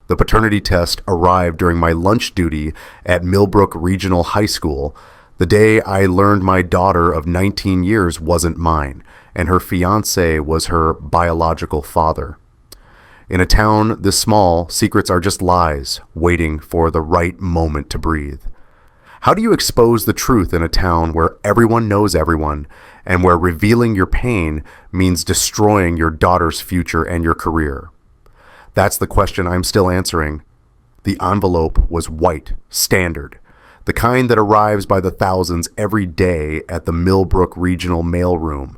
The paternity test arrived during my lunch duty at Millbrook Regional High School, the day I learned my daughter of 19 years wasn't mine, and her fiancé was her biological father. In a town this small, secrets are just lies, waiting for the right moment to breathe. How do you expose the truth in a town where everyone knows everyone, and where revealing your pain means destroying your daughter's future and your career? That's the question I'm still answering. The envelope was white, standard, the kind that arrives by the thousands every day at the Millbrook Regional mailroom.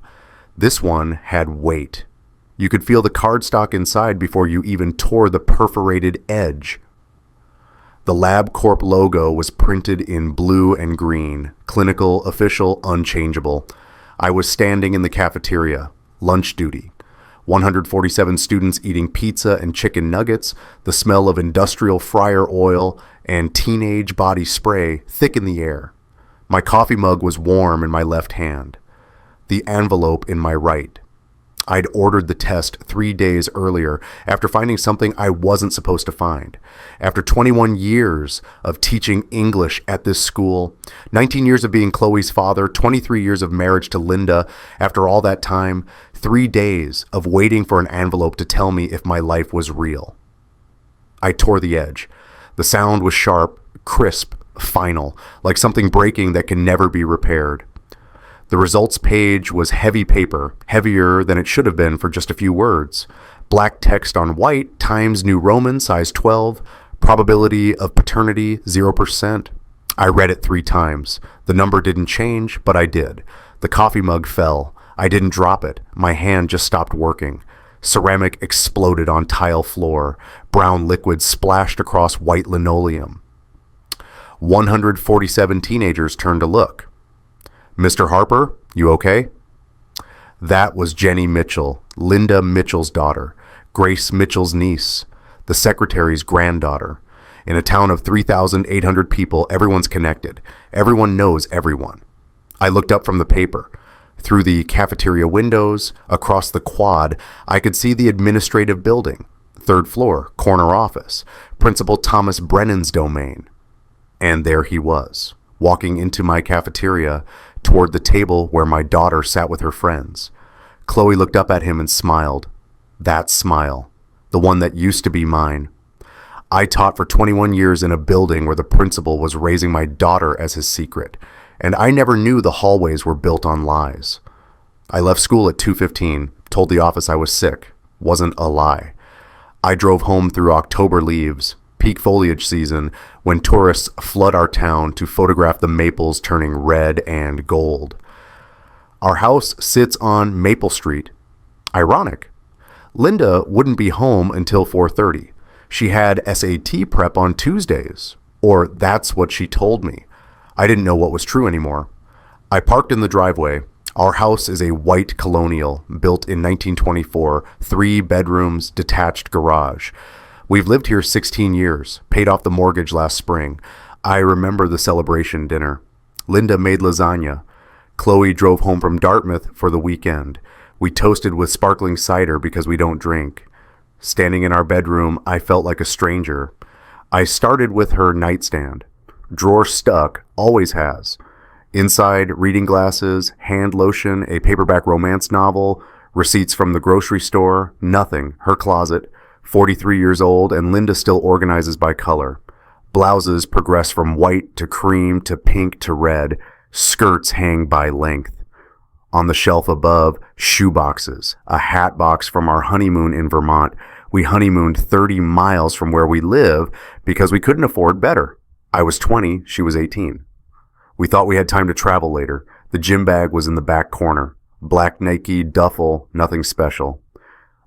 This one had weight. You could feel the cardstock inside before you even tore the perforated edge. The LabCorp logo was printed in blue and green, clinical, official, unchangeable. I was standing in the cafeteria, lunch duty. 147 students eating pizza and chicken nuggets, the smell of industrial fryer oil and teenage body spray thick in the air. My coffee mug was warm in my left hand, the envelope in my right. I'd ordered the test 3 days earlier after finding something I wasn't supposed to find. After 21 years of teaching English at this school, 19 years of being Chloe's father, 23 years of marriage to Linda, after all that time, 3 days of waiting for an envelope to tell me if my life was real. I tore the edge. The sound was sharp, crisp, final, like something breaking that can never be repaired. The results page was heavy paper, heavier than it should have been for just a few words. Black text on white, Times New Roman, size 12, probability of paternity, 0%. I read it 3 times. The number didn't change, but I did. The coffee mug fell. I didn't drop it. My hand just stopped working. Ceramic exploded on tile floor. Brown liquid splashed across white linoleum. 147 teenagers turned to look. Mr. Harper, you okay? That was Jenny Mitchell, Linda Mitchell's daughter, Grace Mitchell's niece, the secretary's granddaughter. In a town of 3,800 people, everyone's connected. Everyone knows everyone. I looked up from the paper. Through the cafeteria windows, across the quad, I could see the administrative building, 3rd floor, corner office, Principal Thomas Brennan's domain. And there he was, walking into my cafeteria toward the table where my daughter sat with her friends. Chloe looked up at him and smiled. That smile, the one that used to be mine. I taught for 21 years in a building where the principal was raising my daughter as his secret, and I never knew the hallways were built on lies. I left school at 2:15, told the office I was sick. Wasn't a lie. I drove home through October leaves, peak foliage season, when tourists flood our town to photograph the maples turning red and gold. Our house sits on Maple Street. Ironic. Linda wouldn't be home until 4:30. She had SAT prep on Tuesdays, or that's what she told me. I didn't know what was true anymore. I parked in the driveway. Our house is a white colonial, built in 1924, 3 bedrooms, detached garage. We've lived here 16 years, paid off the mortgage last spring. I remember the celebration dinner. Linda made lasagna. Chloe drove home from Dartmouth for the weekend. We toasted with sparkling cider because we don't drink. Standing in our bedroom, I felt like a stranger. I started with her nightstand. Drawer stuck, always has. Inside, reading glasses, hand lotion, a paperback romance novel, receipts from the grocery store, nothing. Her closet. 43 years old, and Linda still organizes by color. Blouses progress from white to cream to pink to red. Skirts hang by length. On the shelf above, shoe boxes, a hat box from our honeymoon in Vermont. We honeymooned 30 miles from where we live because we couldn't afford better. I was 20, she was 18. We thought we had time to travel later. The gym bag was in the back corner. Black Nike, duffel, nothing special.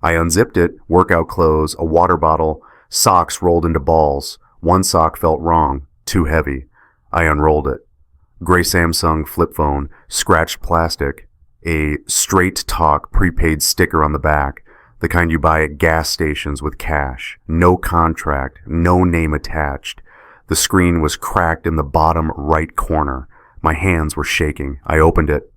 I unzipped it, workout clothes, a water bottle, socks rolled into balls. One sock felt wrong, too heavy. I unrolled it. Gray Samsung flip phone, scratched plastic, a straight talk prepaid sticker on the back, the kind you buy at gas stations with cash. No contract, no name attached. The screen was cracked in the bottom right corner. My hands were shaking. I opened it.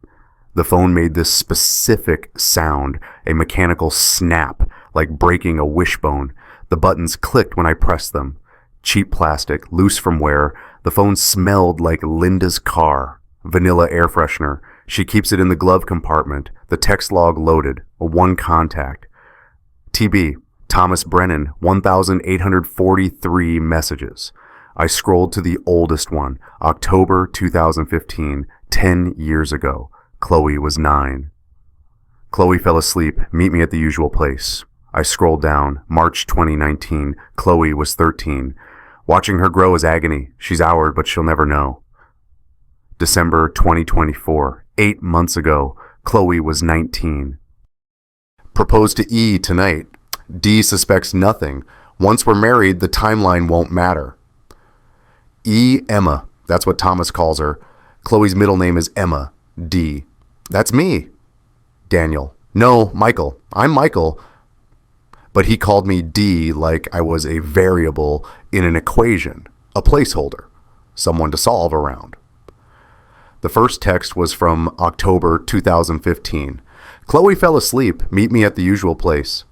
The phone made this specific sound, a mechanical snap, like breaking a wishbone. The buttons clicked when I pressed them. Cheap plastic, loose from wear. The phone smelled like Linda's car. Vanilla air freshener. She keeps it in the glove compartment. The text log loaded. A one contact. TB, Thomas Brennan, 1,843 messages. I scrolled to the oldest one, October 2015, 10 years ago. Chloe was 9. Chloe fell asleep. Meet me at the usual place. I scrolled down. March 2019. Chloe was 13. Watching her grow is agony. She's ours, but she'll never know. December 2024. 8 months ago. Chloe was 19. Proposed to E tonight. D suspects nothing. Once we're married, the timeline won't matter. E. Emma. That's what Thomas calls her. Chloe's middle name is Emma. D. That's me. Daniel. No, Michael. I'm Michael. But he called me D like I was a variable in an equation, a placeholder, someone to solve around. The first text was from October 2015. Chloe fell asleep. Meet me at the usual place.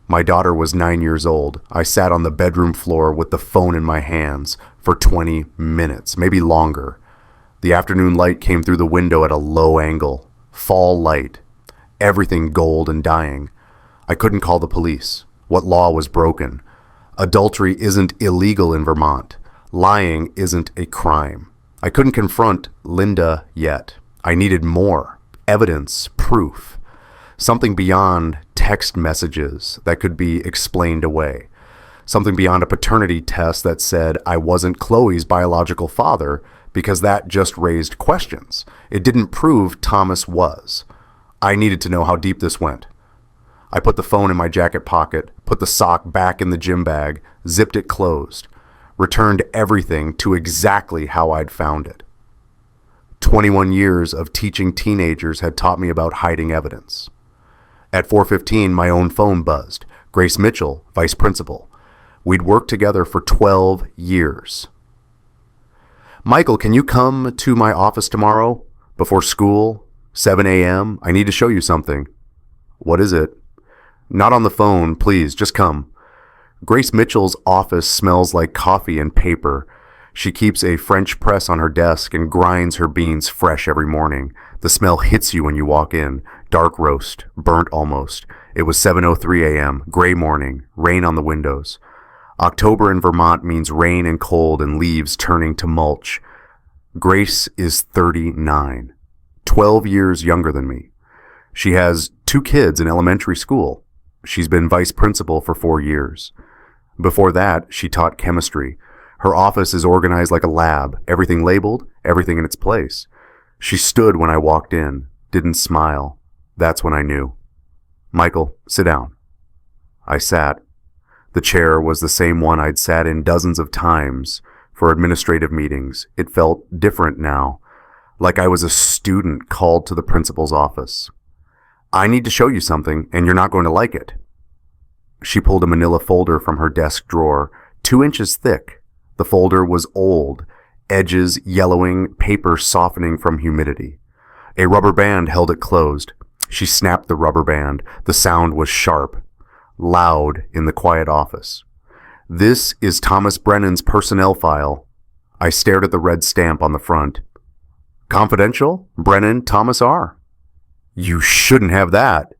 My daughter was 9 years old. I sat on the bedroom floor with the phone in my hands for 20 minutes, maybe longer. The afternoon light came through the window at a low angle. Fall light. Everything gold and dying. I couldn't call the police. What law was broken? Adultery isn't illegal in Vermont. Lying isn't a crime. I couldn't confront Linda yet. I needed more. Evidence, proof. Something beyond text messages that could be explained away. Something beyond a paternity test that said I wasn't Chloe's biological father, because that just raised questions. It didn't prove Thomas was. I needed to know how deep this went. I put the phone in my jacket pocket, put the sock back in the gym bag, zipped it closed, returned everything to exactly how I'd found it. 21 years of teaching teenagers had taught me about hiding evidence. At 4:15, my own phone buzzed. Grace Mitchell, vice principal. We'd worked together for 12 years. Michael, can you come to my office tomorrow? Before school? 7 a.m.? I need to show you something. What is it? Not on the phone, please, just come. Grace Mitchell's office smells like coffee and paper. She keeps a French press on her desk and grinds her beans fresh every morning. The smell hits you when you walk in. Dark roast, burnt almost. It was 7:03 a.m., gray morning, rain on the windows. October in Vermont means rain and cold and leaves turning to mulch. Grace is 39, 12 years younger than me. She has 2 kids in elementary school. She's been vice principal for 4 years. Before that, she taught chemistry. Her office is organized like a lab, everything labeled, everything in its place. She stood when I walked in, didn't smile. That's when I knew. Michael, sit down. I sat. The chair was the same one I'd sat in dozens of times for administrative meetings. It felt different now, like I was a student called to the principal's office. I need to show you something, and you're not going to like it. She pulled a manila folder from her desk drawer, 2 inches thick. The folder was old, edges yellowing, paper softening from humidity. A rubber band held it closed. She snapped the rubber band. The sound was sharp, loud in the quiet office. This is Thomas Brennan's personnel file. I stared at the red stamp on the front. Confidential? Brennan, Thomas R. You shouldn't have that.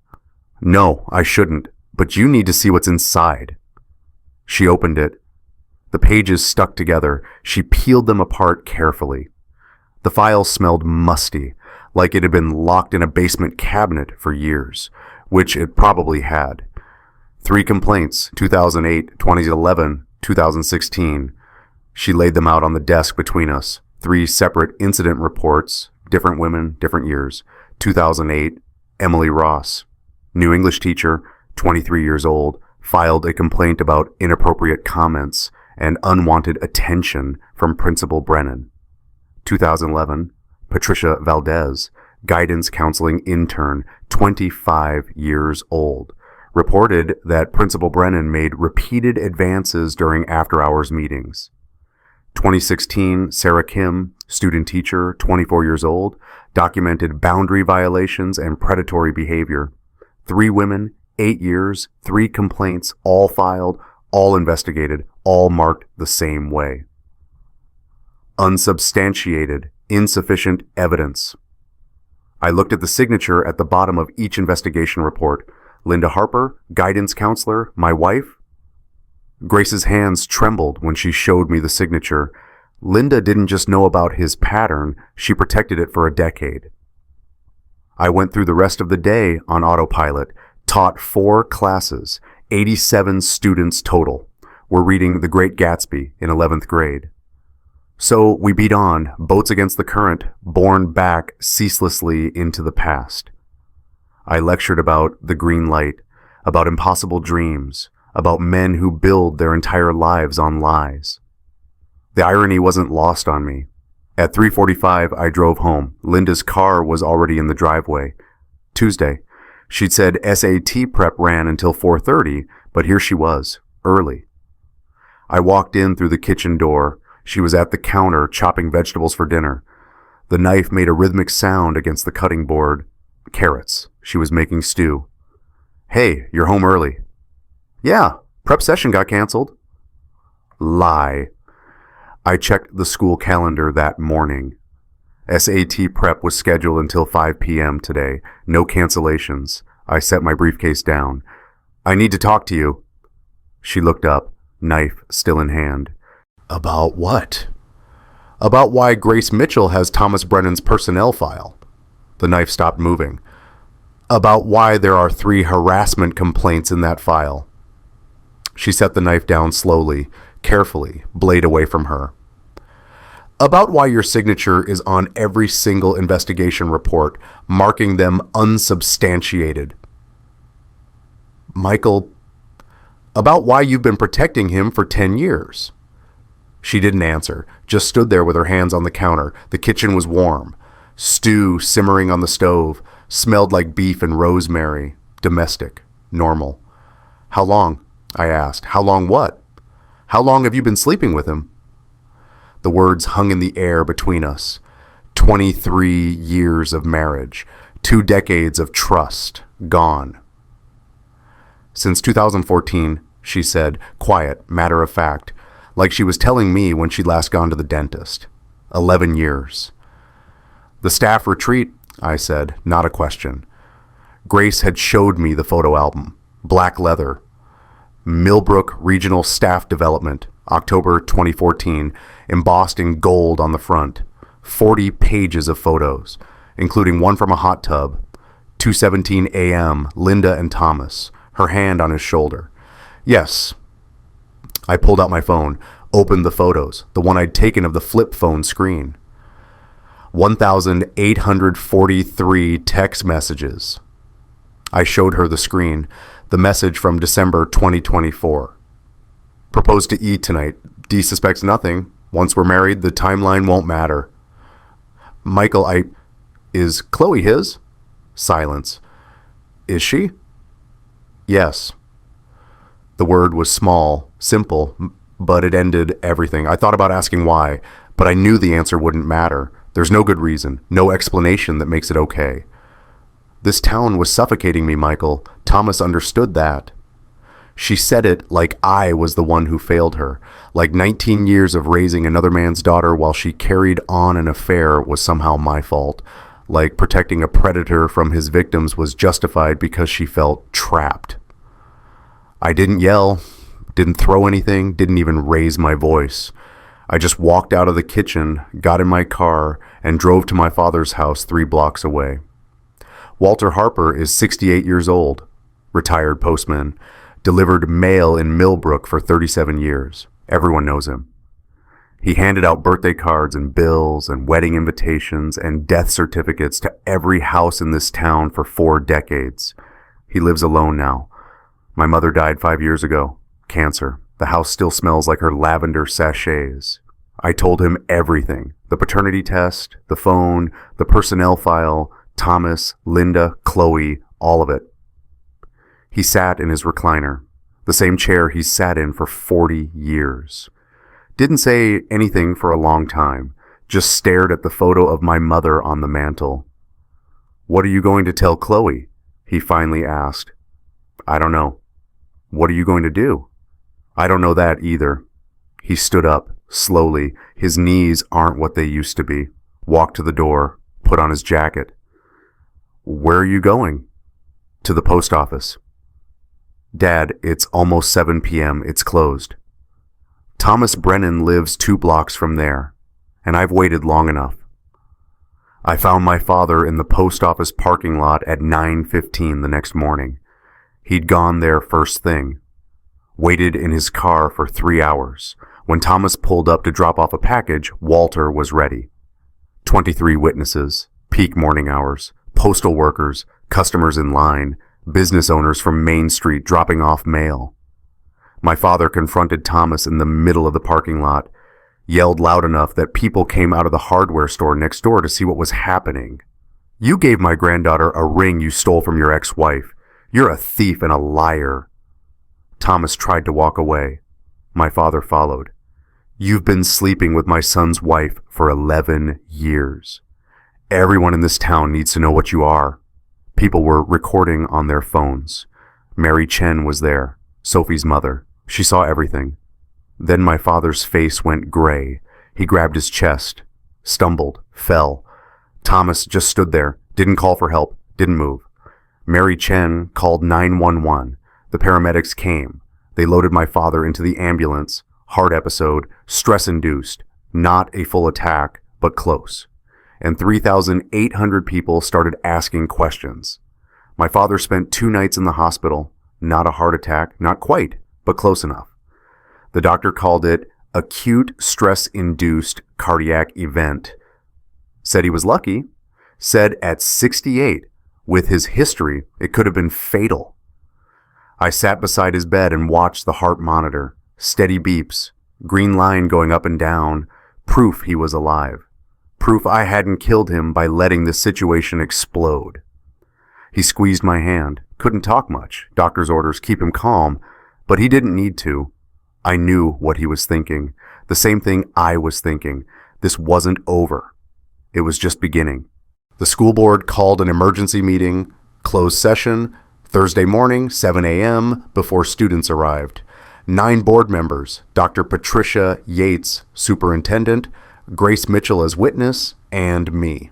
No, I shouldn't, but you need to see what's inside. She opened it. The pages stuck together. She peeled them apart carefully. The file smelled musty, like it had been locked in a basement cabinet for years, which it probably had. 3 complaints, 2008, 2011, 2016. She laid them out on the desk between us. 3 separate incident reports, different women, different years. 2008, Emily Ross, new English teacher, 23 years old, filed a complaint about inappropriate comments and unwanted attention from Principal Brennan. 2011, Patricia Valdez, guidance counseling intern, 25 years old, reported that Principal Brennan made repeated advances during after-hours meetings. 2016, Sarah Kim, student teacher, 24 years old, documented boundary violations and predatory behavior. 3 women, 8 years, 3 complaints, all filed, all investigated, all marked the same way. Unsubstantiated, insufficient evidence. I looked at the signature at the bottom of each investigation report. Linda Harper, guidance counselor, my wife. Grace's hands trembled when she showed me the signature. Linda didn't just know about his pattern, she protected it for a decade. I went through the rest of the day on autopilot, taught 4 classes, 87 students total. We're reading The Great Gatsby in 11th grade. So we beat on, boats against the current, borne back ceaselessly into the past. I lectured about the green light, about impossible dreams, about men who build their entire lives on lies. The irony wasn't lost on me. At 3:45, I drove home. Linda's car was already in the driveway. Tuesday. She'd said SAT prep ran until 4:30, but here she was, early. I walked in through the kitchen door. She was at the counter chopping vegetables for dinner. The knife made a rhythmic sound against the cutting board. Carrots. She was making stew. Hey, you're home early. Yeah, prep session got canceled. Lie. I checked the school calendar that morning. SAT prep was scheduled until 5 p.m. today. No cancellations. I set my briefcase down. I need to talk to you. She looked up, knife still in hand. About what? About why Grace Mitchell has Thomas Brennan's personnel file. The knife stopped moving. About why there are 3 harassment complaints in that file. She set the knife down slowly, carefully, blade away from her. About why your signature is on every single investigation report, marking them unsubstantiated. Michael, about why you've been protecting him for 10 years. She didn't answer, just stood there with her hands on the counter. The kitchen was warm. Stew simmering on the stove, smelled like beef and rosemary. Domestic, normal. How long? I asked. How long what? How long have you been sleeping with him? The words hung in the air between us. 23 years of marriage. 2 decades of trust. Gone. Since 2014, she said, quiet, matter of fact, like she was telling me when she'd last gone to the dentist. 11 years. The staff retreat, I said, not a question. Grace had showed me the photo album. Black leather. Millbrook Regional Staff Development, October 2014, embossed in gold on the front. 40 pages of photos, including one from a hot tub. 2:17 a.m., Linda and Thomas, her hand on his shoulder. Yes. I pulled out my phone, opened the photos, the one I'd taken of the flip phone screen. 1,843 text messages. I showed her the screen, the message from December 2024. Proposed to E tonight. D suspects nothing. Once we're married, the timeline won't matter. Michael, Is Chloe his? Silence. Is she? Yes. The word was small, simple, but it ended everything. I thought about asking why, but I knew the answer wouldn't matter. There's no good reason, no explanation that makes it okay. This town was suffocating me, Michael. Thomas understood that. She said it like I was the one who failed her, like 19 years of raising another man's daughter while she carried on an affair was somehow my fault, like protecting a predator from his victims was justified because she felt trapped. I didn't yell, didn't throw anything, didn't even raise my voice. I just walked out of the kitchen, got in my car, and drove to my father's house 3 blocks away. Walter Harper is 68 years old, retired postman, delivered mail in Millbrook for 37 years. Everyone knows him. He handed out birthday cards and bills and wedding invitations and death certificates to every house in this town for 4 decades. He lives alone now. My mother died 5 years ago. Cancer. The house still smells like her lavender sachets. I told him everything. The paternity test, the phone, the personnel file, Thomas, Linda, Chloe, all of it. He sat in his recliner, the same chair he's sat in for 40 years. Didn't say anything for a long time, just stared at the photo of my mother on the mantel. What are you going to tell Chloe? He finally asked. I don't know. What are you going to do? I don't know that either. He stood up, slowly. His knees aren't what they used to be. Walked to the door, put on his jacket. Where are you going? To the post office. Dad, it's almost 7 p.m. It's closed. Thomas Brennan lives 2 blocks from there, and I've waited long enough. I found my father in the post office parking lot at 9:15 the next morning. He'd gone there first thing. Waited in his car for 3 hours. When Thomas pulled up to drop off a package, Walter was ready. 23 witnesses, peak morning hours, postal workers, customers in line, business owners from Main Street dropping off mail. My father confronted Thomas in the middle of the parking lot, yelled loud enough that people came out of the hardware store next door to see what was happening. You gave my granddaughter a ring you stole from your ex-wife. You're a thief and a liar. Thomas tried to walk away. My father followed. You've been sleeping with my son's wife for 11 years. Everyone in this town needs to know what you are. People were recording on their phones. Mary Chen was there, Sophie's mother. She saw everything. Then my father's face went gray. He grabbed his chest, stumbled, fell. Thomas just stood there, didn't call for help, didn't move. Mary Chen called 911. The paramedics came. They loaded my father into the ambulance. Heart episode, stress-induced, not a full attack, but close. And 3,800 people started asking questions. My father spent 2 nights in the hospital. Not a heart attack, not quite, but close enough. The doctor called it acute stress-induced cardiac event. Said he was lucky. Said at 68, with his history, it could have been fatal. I sat beside his bed and watched the heart monitor. Steady beeps, green line going up and down, proof he was alive. Proof I hadn't killed him by letting the situation explode. He squeezed my hand, couldn't talk much, doctor's orders keep him calm, but he didn't need to. I knew what he was thinking, the same thing I was thinking. This wasn't over. It was just beginning. The school board called an emergency meeting, closed session, Thursday morning, 7 a.m., before students arrived. 9 board members, Dr. Patricia Yates, superintendent, Grace Mitchell as witness, and me.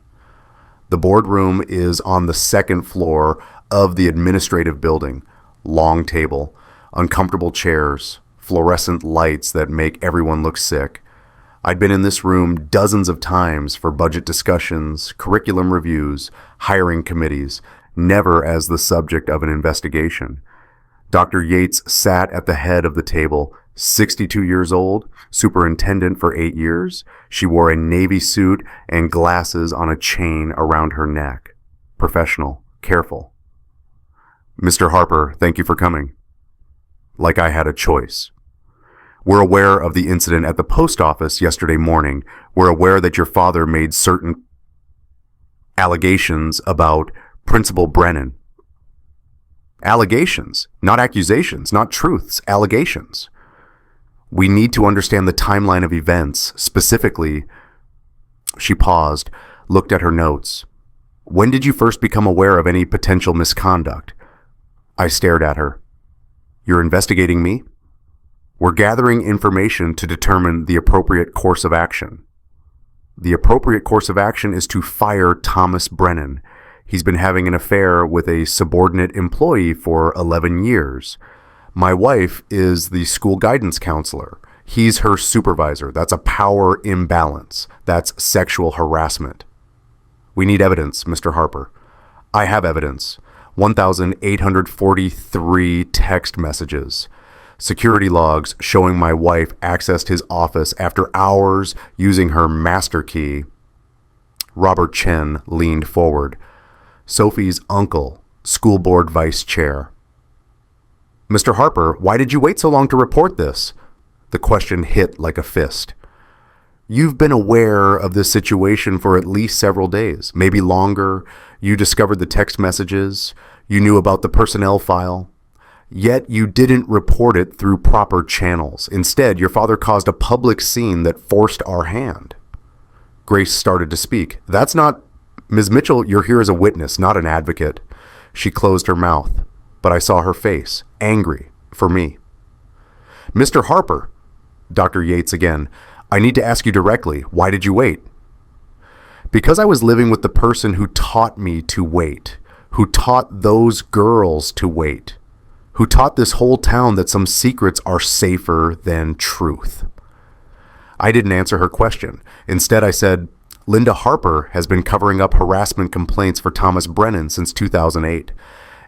The boardroom is on the 2nd floor of the administrative building. Long table, uncomfortable chairs, fluorescent lights that make everyone look sick. I'd been in this room dozens of times for budget discussions, curriculum reviews, hiring committees, never as the subject of an investigation. Dr. Yates sat at the head of the table, 62 years old, superintendent for 8 years. She wore a navy suit and glasses on a chain around her neck. Professional, careful. Mr. Harper, thank you for coming. Like I had a choice. We're aware of the incident at the post office yesterday morning. We're aware that your father made certain allegations about Principal Brennan. Allegations, not accusations, not truths, allegations. We need to understand the timeline of events, specifically. She paused, looked at her notes. When did you first become aware of any potential misconduct? I stared at her. You're investigating me? We're gathering information to determine the appropriate course of action. The appropriate course of action is to fire Thomas Brennan. He's been having an affair with a subordinate employee for 11 years. My wife is the school guidance counselor. He's her supervisor. That's a power imbalance. That's sexual harassment. We need evidence, Mr. Harper. I have evidence. 1,843 text messages. Security logs showing my wife accessed his office after hours using her master key. Robert Chen leaned forward. Sophie's uncle, school board vice chair. Mr. Harper, why did you wait so long to report this? The question hit like a fist. You've been aware of this situation for at least several days, maybe longer. You discovered the text messages. You knew about the personnel file. Yet you didn't report it through proper channels. Instead, your father caused a public scene that forced our hand. Grace started to speak. That's not... Ms. Mitchell, you're here as a witness, not an advocate. She closed her mouth. but I saw her face, angry, for me. Mr. Harper, Dr. Yates again, I need to ask you directly, why did you wait? Because I was living with the person who taught me to wait, who taught those girls to wait, who taught this whole town that some secrets are safer than truth. I didn't answer her question. Instead, I said, Linda Harper has been covering up harassment complaints for Thomas Brennan since 2008.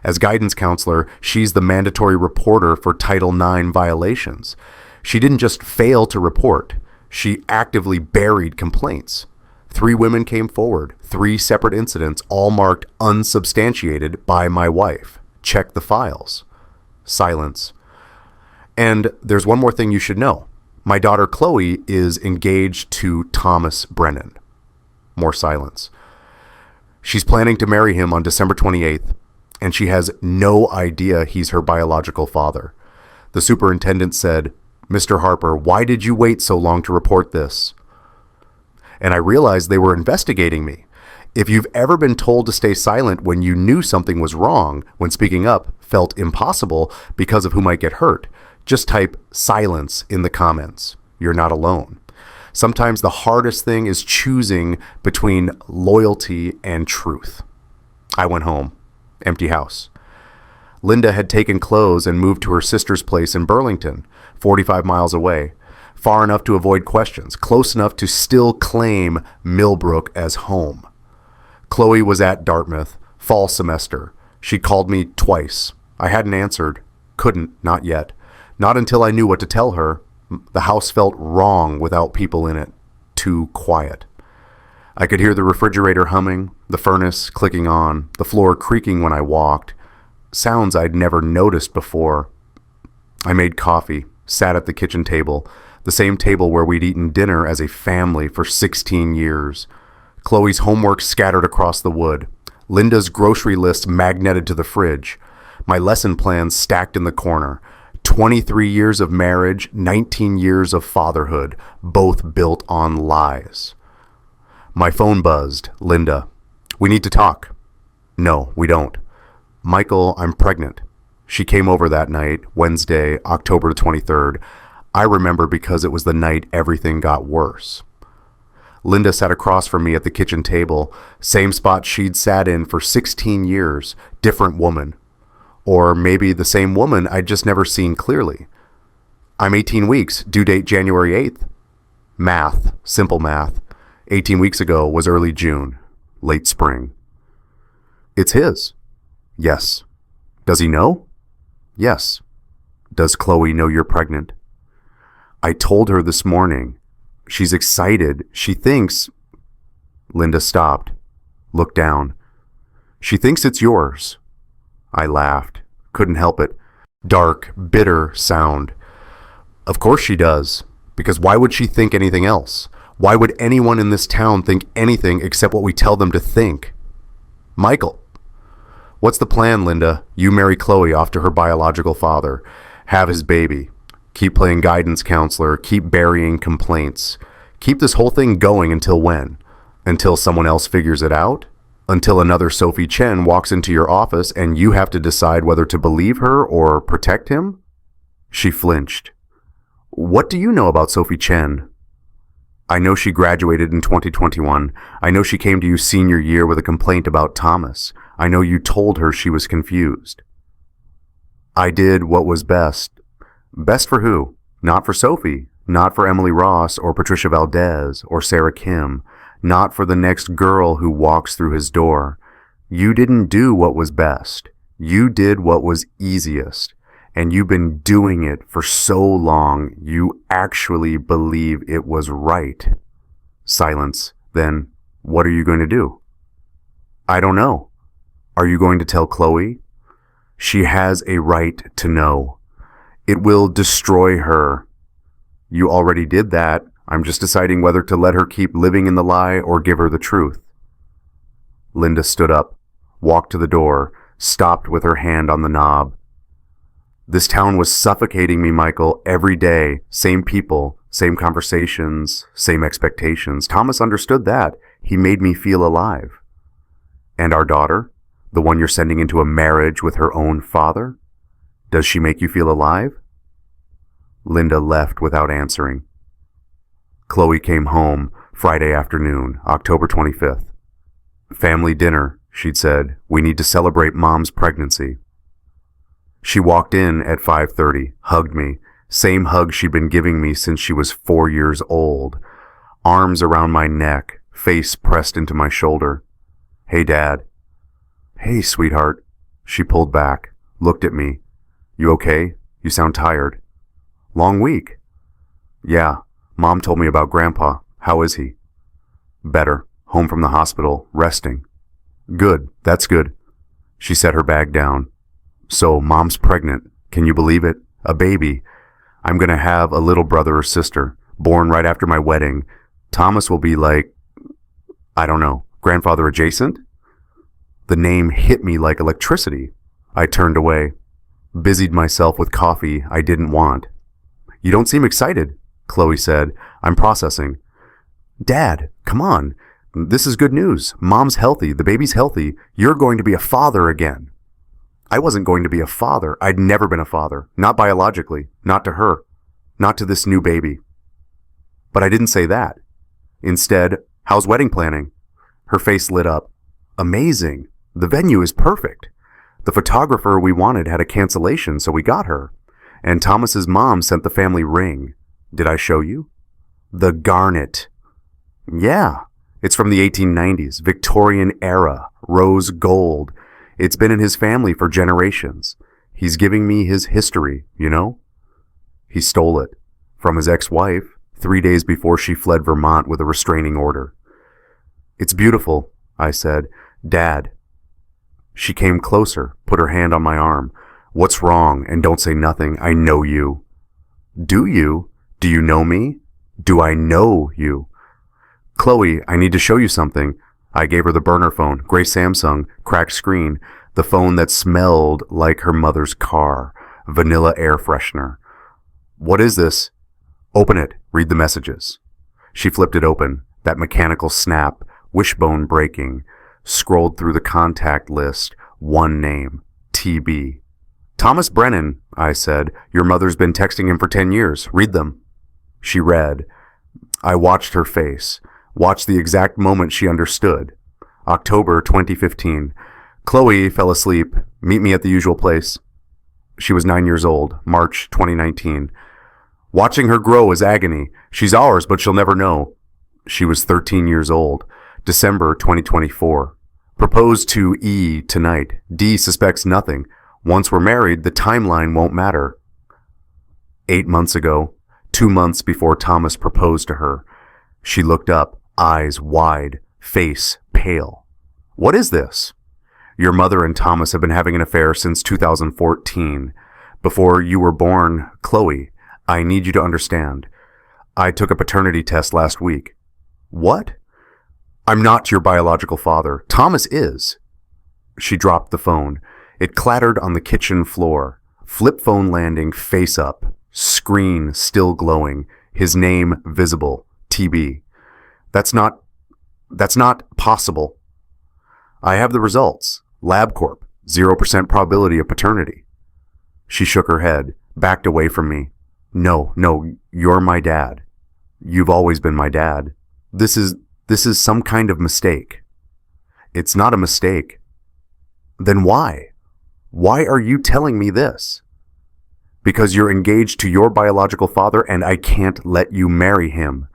As guidance counselor, she's the mandatory reporter for Title IX violations. She didn't just fail to report. She actively buried complaints. 3 women came forward, 3 separate incidents, all marked unsubstantiated by my wife. Check the files. Silence. And there's one more thing you should know. My daughter Chloe is engaged to Thomas Brennan. More silence. She's planning to marry him on December 28th, and she has no idea he's her biological father. The superintendent said, Mr. Harper, why did you wait so long to report this? And I realized they were investigating me. If you've ever been told to stay silent when you knew something was wrong, when speaking up felt impossible because of who might get hurt, just type silence in the comments. You're not alone. Sometimes the hardest thing is choosing between loyalty and truth. I went home. Empty house. Linda had taken clothes and moved to her sister's place in Burlington, 45 miles away, far enough to avoid questions, close enough to still claim Millbrook as home. Chloe was at Dartmouth, fall semester. She called me twice. I hadn't answered. Couldn't, not yet. Not until I knew what to tell her. The house felt wrong without people in it. Too quiet. I could hear the refrigerator humming, the furnace clicking on, the floor creaking when I walked. Sounds I'd never noticed before. I made coffee, sat at the kitchen table, the same table where we'd eaten dinner as a family for 16 years. Chloe's homework scattered across the wood. Linda's grocery list magneted to the fridge. My lesson plans stacked in the corner. 23 years of marriage, 19 years of fatherhood, both built on lies. My phone buzzed. Linda. We need to talk. No, we don't. Michael, I'm pregnant. She came over that night, Wednesday, October 23rd. I remember because it was the night everything got worse. Linda sat across from me at the kitchen table, same spot she'd sat in for 16 years, different woman. Or maybe the same woman I'd just never seen clearly. I'm 18 weeks, due date January 8th. Math, simple math. 18 weeks ago was early June, late spring. It's his. Yes. Does he know? Yes. Does Chloe know you're pregnant? I told her this morning. She's excited. She thinks... Linda stopped, looked down. She thinks it's yours. I laughed. Couldn't help it. Dark, bitter sound. Of course she does. Because why would she think anything else? Why would anyone in this town think anything except what we tell them to think? Michael. What's the plan, Linda? You marry Chloe off to her biological father. Have his baby. Keep playing guidance counselor. Keep burying complaints. Keep this whole thing going until when? Until someone else figures it out? Until another Sophie Chen walks into your office and you have to decide whether to believe her or protect him? She flinched. What do you know about Sophie Chen? I know she graduated in 2021. I know she came to you senior year with a complaint about Thomas. I know you told her she was confused. I did what was best. Best for who? Not for Sophie. Not for Emily Ross or Patricia Valdez or Sarah Kim. Not for the next girl who walks through his door. You didn't do what was best. You did what was easiest. And you've been doing it for so long, you actually believe it was right. Silence. Then, what are you going to do? I don't know. Are you going to tell Chloe? She has a right to know. It will destroy her. You already did that. I'm just deciding whether to let her keep living in the lie or give her the truth. Linda stood up, walked to the door, stopped with her hand on the knob. This town was suffocating me, Michael, every day. Same people, same conversations, same expectations. Thomas understood that. He made me feel alive. And our daughter? The one you're sending into a marriage with her own father? Does she make you feel alive? Linda left without answering. Chloe came home Friday afternoon, October 25th. Family dinner, she'd said. We need to celebrate Mom's pregnancy. She walked in at 5:30, hugged me, same hug she'd been giving me since she was 4 years old. Arms around my neck, face pressed into my shoulder. Hey, Dad. Hey, sweetheart. She pulled back, looked at me. You okay? You sound tired. Long week. Yeah, Mom told me about Grandpa. How is he? Better. Home from the hospital, resting. Good, that's good. She set her bag down. So, Mom's pregnant. Can you believe it? A baby. I'm gonna have a little brother or sister, born right after my wedding. Thomas will be like, I don't know, grandfather adjacent? The name hit me like electricity. I turned away, busied myself with coffee I didn't want. You don't seem excited, Chloe said. I'm processing. Dad, come on. This is good news. Mom's healthy. The baby's healthy. You're going to be a father again. I wasn't going to be a father. I'd never been a father. Not biologically. Not to her. Not to this new baby. But I didn't say that. Instead, how's wedding planning? Her face lit up. Amazing. The venue is perfect. The photographer we wanted had a cancellation, so we got her. And Thomas's mom sent the family ring. Did I show you? The garnet. Yeah. It's from the 1890s, Victorian era, rose gold. It's been in his family for generations. He's giving me his history, you know? He stole it from his ex-wife 3 days before she fled Vermont with a restraining order. It's beautiful, I said. Dad. She came closer, put her hand on my arm. What's wrong? And don't say nothing. I know you. Do you? Do you know me? Do I know you? Chloe, I need to show you something. I gave her the burner phone, gray Samsung, cracked screen, the phone that smelled like her mother's car, vanilla air freshener. What is this? Open it, read the messages. She flipped it open, that mechanical snap, wishbone breaking, scrolled through the contact list, one name, TB. Thomas Brennan, I said. Your mother's been texting him for 10 years. Read them. She read. I watched her face. Watched the exact moment she understood. October 2015. Chloe fell asleep. Meet me at the usual place. She was 9 years old. March 2019. Watching her grow is agony. She's ours, but she'll never know. She was 13 years old. December 2024. Proposed to E tonight. D suspects nothing. Once we're married, the timeline won't matter. 8 months ago, 2 months before Thomas proposed to her, she looked up, eyes wide, face pale. What is this? Your mother and Thomas have been having an affair since 2014. Before you were born, Chloe, I need you to understand. I took a paternity test last week. What? I'm not your biological father. Thomas is. She dropped the phone. It clattered on the kitchen floor. Flip phone landing face up. Screen still glowing. His name visible. TB. That's not possible. I have the results. LabCorp. 0% probability of paternity. She shook her head, backed away from me. No, you're my dad. You've always been my dad. This is some kind of mistake. It's not a mistake. Then why? Why are you telling me this? Because you're engaged to your biological father and I can't let you marry him.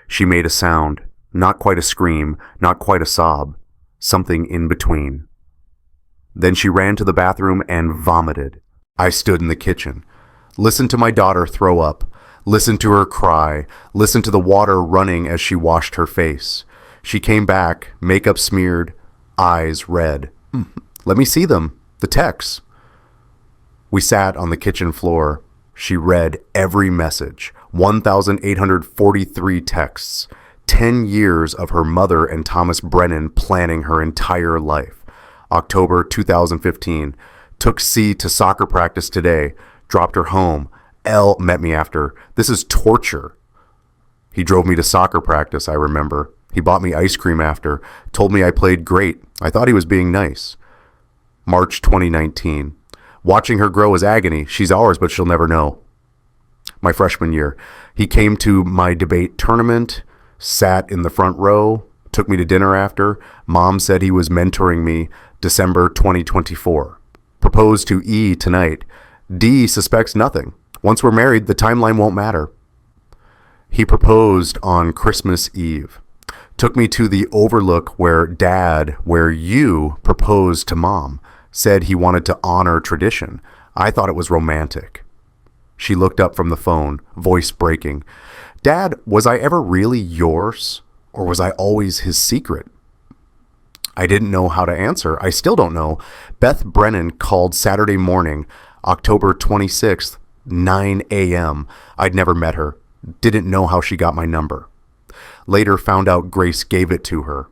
She made a sound, not quite a scream, not quite a sob, something in between. Then she ran to the bathroom and vomited. I stood in the kitchen, listened to my daughter throw up, listened to her cry, listened to the water running as she washed her face. She came back, makeup smeared, eyes red. Let me see them, the texts. We sat on the kitchen floor. She read every message, 1,843 texts, 10 years of her mother and Thomas Brennan planning her entire life. October 2015. Took C to soccer practice today. Dropped her home. L met me after. This is torture. He drove me to soccer practice, I remember. He bought me ice cream after. Told me I played great. I thought he was being nice. March 2019. Watching her grow is agony. She's ours, but she'll never know. My freshman year. He came to my debate tournament, sat in the front row, took me to dinner after. Mom said he was mentoring me. December 2024. Proposed to E tonight. D suspects nothing. Once we're married, the timeline won't matter. He proposed on Christmas Eve. Took me to the overlook where you proposed to Mom. Said he wanted to honor tradition. I thought it was romantic. She looked up from the phone, voice breaking. Dad, was I ever really yours? Or was I always his secret? I didn't know how to answer. I still don't know. Beth Brennan called Saturday morning, October 26th, 9 a.m. I'd never met her. Didn't know how she got my number. Later found out Grace gave it to her.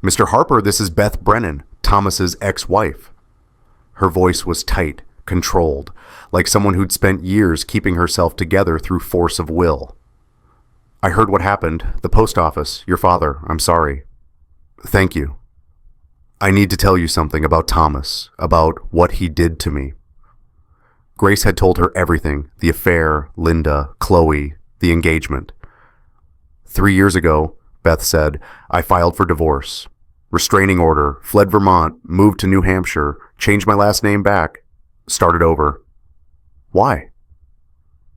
Mr. Harper, this is Beth Brennan, Thomas's ex-wife. Her voice was tight, controlled, like someone who'd spent years keeping herself together through force of will. I heard what happened. The post office. Your father. I'm sorry. Thank you. I need to tell you something about Thomas, about what he did to me. Grace had told her everything, the affair, Linda, Chloe, the engagement. 3 years ago, Beth said, I filed for divorce. Restraining order, fled Vermont, moved to New Hampshire, changed my last name back, started over. Why?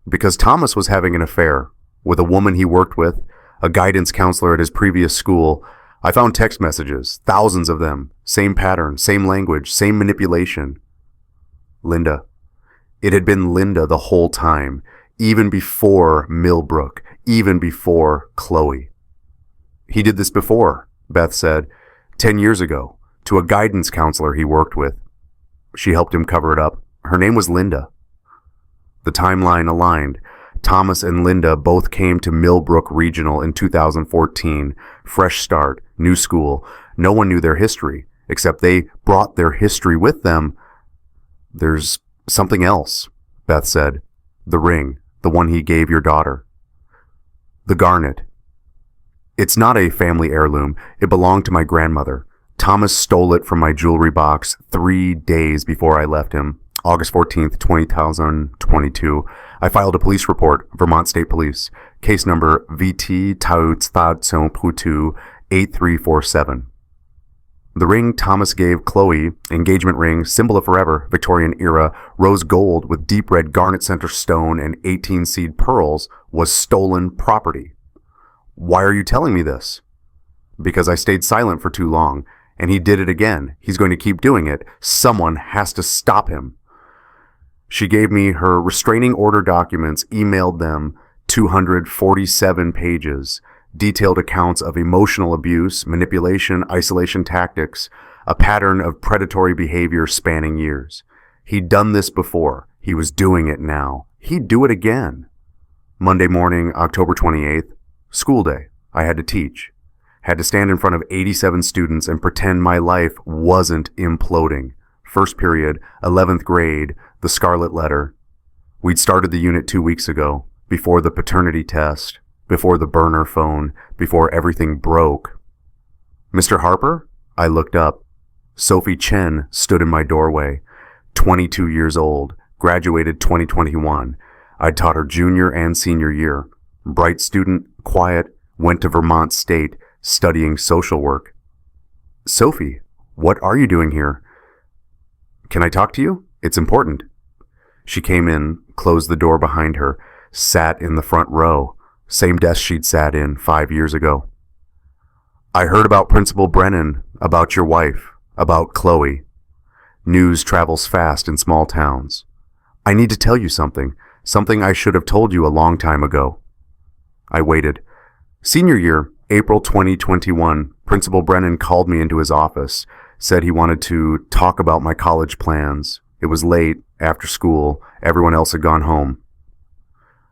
Because Thomas was having an affair with a woman he worked with, a guidance counselor at his previous school. I found text messages, thousands of them, same pattern, same language, same manipulation. Linda. It had been Linda the whole time, even before Millbrook, even before Chloe. He did this before, Beth said, 10 years ago, to a guidance counselor he worked with. She helped him cover it up. Her name was Linda. The timeline aligned. Thomas and Linda both came to Millbrook Regional in 2014. Fresh start, new school. No one knew their history, except they brought their history with them. There's something else, Beth said. The ring, the one he gave your daughter. The garnet. It's not a family heirloom. It belonged to my grandmother. Thomas stole it from my jewelry box 3 days before I left him. August 14th, 2022. I filed a police report, Vermont State Police. Case number VT Tauts Thadson Putu 8347. The ring Thomas gave Chloe, engagement ring, symbol of forever, Victorian era, rose gold with deep red garnet center stone and 18 seed pearls, was stolen property. Why are you telling me this? Because I stayed silent for too long, and he did it again. He's going to keep doing it. Someone has to stop him. She gave me her restraining order documents, emailed them, 247 pages, detailed accounts of emotional abuse, manipulation, isolation tactics, a pattern of predatory behavior spanning years. He'd done this before. He was doing it now. He'd do it again. Monday morning, October 28th, school day. I had to teach. Had to stand in front of 87 students and pretend my life wasn't imploding. First period, 11th grade, the Scarlet Letter. We'd started the unit 2 weeks ago, before the paternity test, before the burner phone, before everything broke. Mr. Harper? I looked up. Sophie Chen stood in my doorway, 22 years old, graduated 2021. I'd taught her junior and senior year. Bright student, quiet, went to Vermont State, studying social work. Sophie, what are you doing here? Can I talk to you? It's important. She came in, closed the door behind her, sat in the front row, same desk she'd sat in 5 years ago. I heard about Principal Brennan, about your wife, about Chloe. News travels fast in small towns. I need to tell you something I should have told you a long time ago. I waited. Senior year, April 2021, Principal Brennan called me into his office, said he wanted to talk about my college plans. It was late, after school, everyone else had gone home.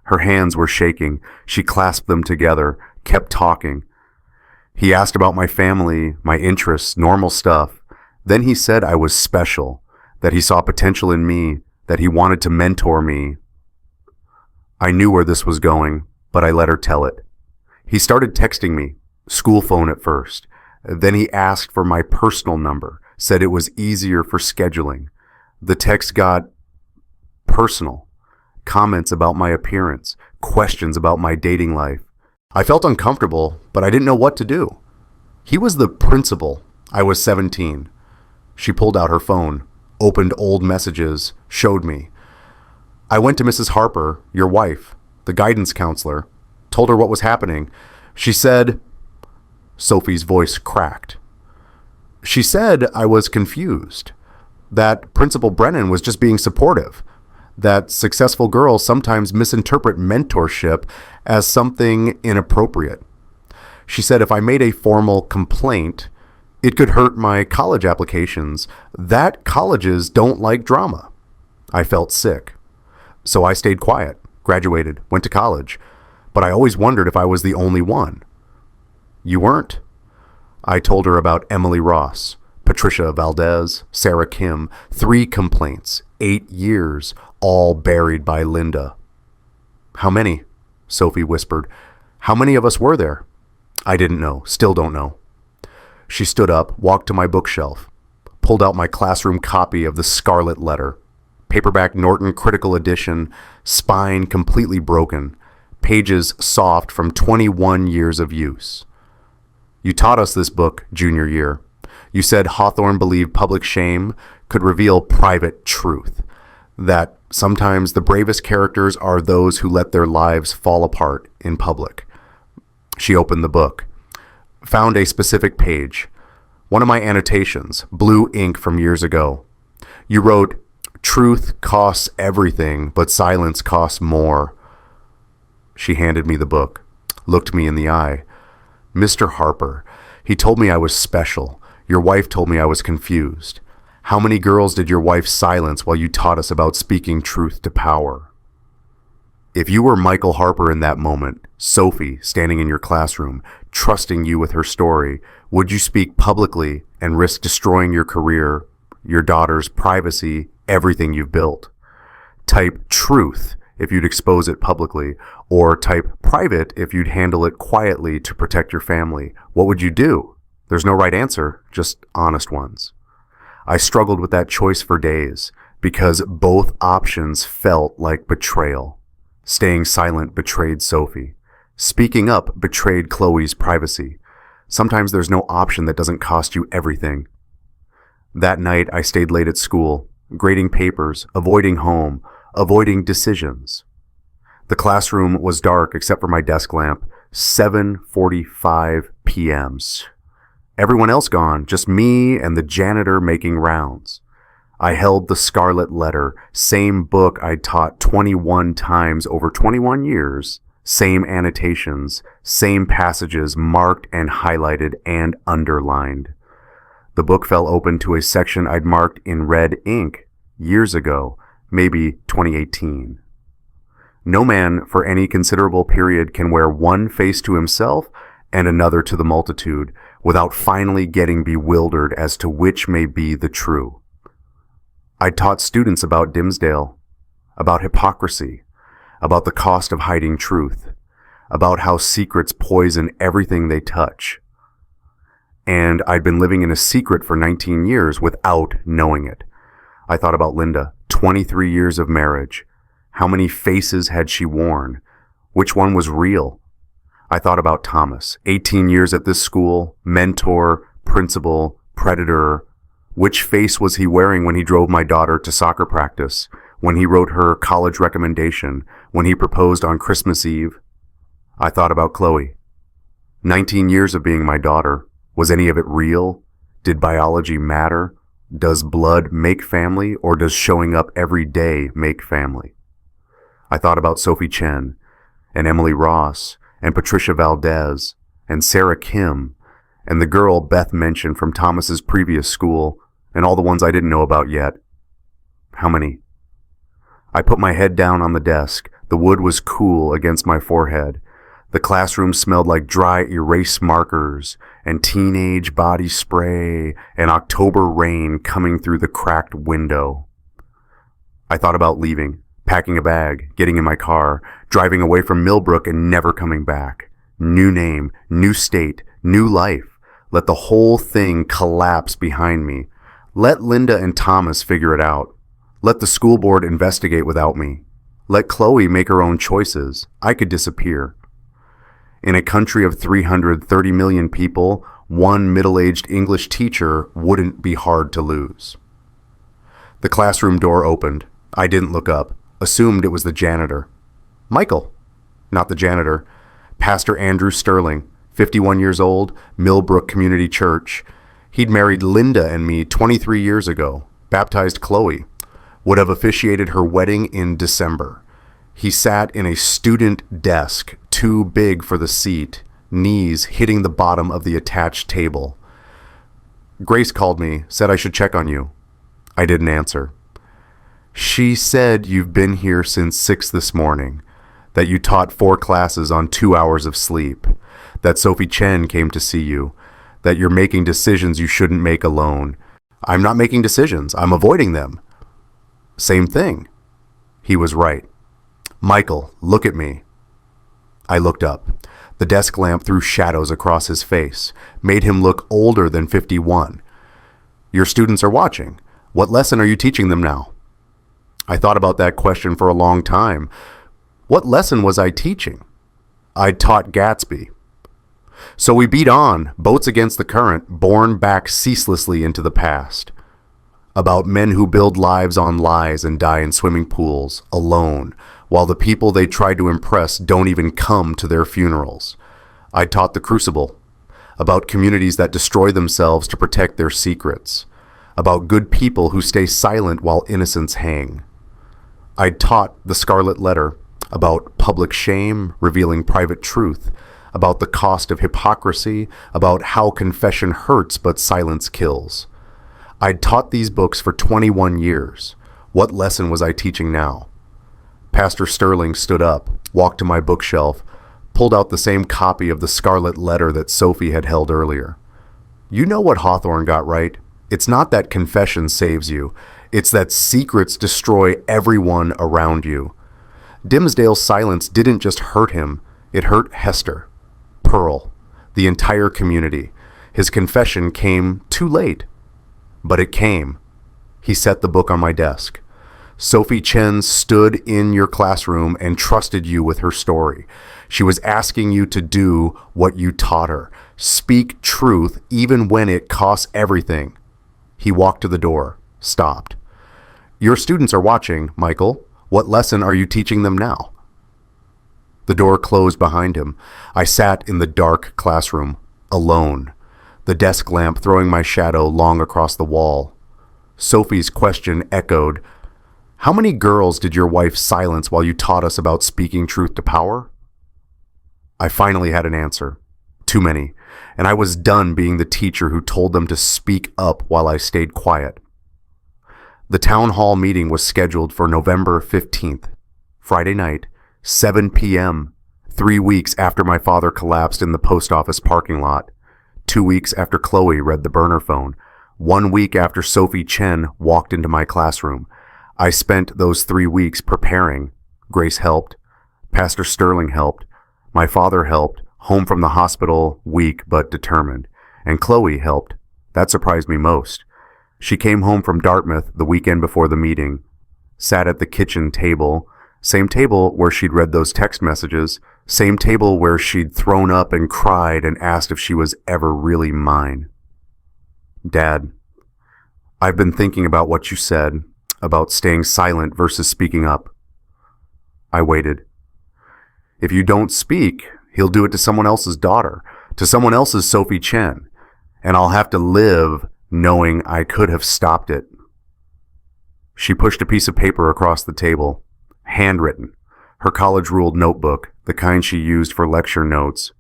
Her hands were shaking. She clasped them together, kept talking. He asked about my family, my interests, normal stuff. Then he said I was special, that he saw potential in me, that he wanted to mentor me. I knew where this was going, but I let her tell it. He started texting me, school phone at first. Then he asked for my personal number, said it was easier for scheduling. The text got personal. Comments about my appearance, questions about my dating life. I felt uncomfortable, but I didn't know what to do. He was the principal. I was 17. She pulled out her phone, opened old messages, showed me. I went to Mrs. Harper, your wife, the guidance counselor, told her what was happening. She said, Sophie's voice cracked. She said I was confused, that Principal Brennan was just being supportive, that successful girls sometimes misinterpret mentorship as something inappropriate. She said if I made a formal complaint, it could hurt my college applications, that colleges don't like drama. I felt sick. So I stayed quiet, graduated, went to college, but I always wondered if I was the only one. You weren't. I told her about Emily Ross, Patricia Valdez, Sarah Kim, 3 complaints, 8 years, all buried by Linda. How many? Sophie whispered. How many of us were there? I didn't know, still don't know. She stood up, walked to my bookshelf, pulled out my classroom copy of The Scarlet Letter, paperback Norton Critical Edition, spine completely broken, pages soft from 21 years of use. You taught us this book junior year. You said Hawthorne believed public shame could reveal private truth, that sometimes the bravest characters are those who let their lives fall apart in public. She opened the book, found a specific page, one of my annotations, blue ink from years ago. You wrote, "Truth costs everything, but silence costs more." She handed me the book, looked me in the eye. Mr. Harper, he told me I was special. Your wife told me I was confused. How many girls did your wife silence while you taught us about speaking truth to power? If you were Michael Harper in that moment, Sophie standing in your classroom, trusting you with her story, would you speak publicly and risk destroying your career, your daughter's privacy, everything you've built? Type truth if you'd expose it publicly, or type private if you'd handle it quietly to protect your family. What would you do? There's no right answer, just honest ones. I struggled with that choice for days because both options felt like betrayal. Staying silent betrayed Sophie. Speaking up betrayed Chloe's privacy. Sometimes there's no option that doesn't cost you everything. That night I stayed late at school, grading papers, avoiding home, avoiding decisions. The classroom was dark except for my desk lamp. 7:45 p.m. Everyone else gone, just me and the janitor making rounds. I held The Scarlet Letter, same book I'd taught 21 times over 21 years, same annotations, same passages marked and highlighted and underlined. The book fell open to a section I'd marked in red ink years ago, maybe 2018. No man for any considerable period can wear one face to himself and another to the multitude without finally getting bewildered as to which may be the true. I taught students about Dimsdale, about hypocrisy, about the cost of hiding truth, about how secrets poison everything they touch. And I'd been living in a secret for 19 years without knowing it. I thought about Linda, 23 years of marriage. How many faces had she worn? Which one was real? I thought about Thomas, 18 years at this school, mentor, principal, predator. Which face was he wearing when he drove my daughter to soccer practice, when he wrote her college recommendation, when he proposed on Christmas Eve? I thought about Chloe. 19 years of being my daughter. Was any of it real? Did biology matter? Does blood make family, or does showing up every day make family? I thought about Sophie Chen, and Emily Ross, and Patricia Valdez, and Sarah Kim, and the girl Beth mentioned from Thomas's previous school, and all the ones I didn't know about yet. How many? I put my head down on the desk. The wood was cool against my forehead. The classroom smelled like dry erase markers and teenage body spray and October rain coming through the cracked window. I thought about leaving, packing a bag, getting in my car, driving away from Millbrook and never coming back. New name, new state, new life. Let the whole thing collapse behind me. Let Linda and Thomas figure it out. Let the school board investigate without me. Let Chloe make her own choices. I could disappear. In a country of 330 million people, one middle-aged English teacher wouldn't be hard to lose. The classroom door opened. I didn't look up. Assumed it was the janitor. Michael. Not the janitor. Pastor Andrew Sterling, 51 years old, Millbrook Community Church. He'd married Linda and me 23 years ago, baptized Chloe, would have officiated her wedding in December. He sat in a student desk, too big for the seat, knees hitting the bottom of the attached table. Grace called me, said I should check on you. I didn't answer. She said you've been here since 6 this morning, that you taught 4 classes on 2 hours of sleep, that Sophie Chen came to see you, that you're making decisions you shouldn't make alone. I'm not making decisions. I'm avoiding them. Same thing. He was right. Michael, look at me. I looked up. The desk lamp threw shadows across his face, made him look older than 51. Your students are watching. What lesson are you teaching them now? I thought about that question for a long time. What lesson was I teaching? I'd taught Gatsby. So we beat on, boats against the current, borne back ceaselessly into the past. About men who build lives on lies and die in swimming pools, alone, while the people they try to impress don't even come to their funerals. I taught The Crucible. About communities that destroy themselves to protect their secrets. About good people who stay silent while innocents hang. I taught The Scarlet Letter. About public shame, revealing private truth, about the cost of hypocrisy, about how confession hurts but silence kills. I'd taught these books for 21 years. What lesson was I teaching now? Pastor Sterling stood up, walked to my bookshelf, pulled out the same copy of The Scarlet Letter that Sophie had held earlier. You know what Hawthorne got right? It's not that confession saves you. It's that secrets destroy everyone around you. Dimsdale's silence didn't just hurt him, it hurt Hester, Pearl, the entire community. His confession came too late, but it came. He set the book on my desk. Sophie Chen stood in your classroom and trusted you with her story. She was asking you to do what you taught her. Speak truth even when it costs everything. He walked to the door, stopped. Your students are watching, Michael. What lesson are you teaching them now? The door closed behind him. I sat in the dark classroom, alone, the desk lamp throwing my shadow long across the wall. Sophie's question echoed, How many girls did your wife silence while you taught us about speaking truth to power? I finally had an answer. Too many, and I was done being the teacher who told them to speak up while I stayed quiet. The town hall meeting was scheduled for November 15th, Friday night, 7 p.m., 3 weeks after my father collapsed in the post office parking lot, 2 weeks after Chloe read the burner phone, 1 week after Sophie Chen walked into my classroom. I spent those 3 weeks preparing. Grace helped. Pastor Sterling helped. My father helped, home from the hospital, weak but determined. And Chloe helped. That surprised me most. She came home from Dartmouth the weekend before the meeting, sat at the kitchen table, same table where she'd read those text messages, same table where she'd thrown up and cried and asked if she was ever really mine. Dad, I've been thinking about what you said, about staying silent versus speaking up. I waited. If you don't speak, he'll do it to someone else's daughter, to someone else's Sophie Chen, and I'll have to live knowing I could have stopped it. She pushed a piece of paper across the table, handwritten, her college-ruled notebook, the kind she used for lecture notes.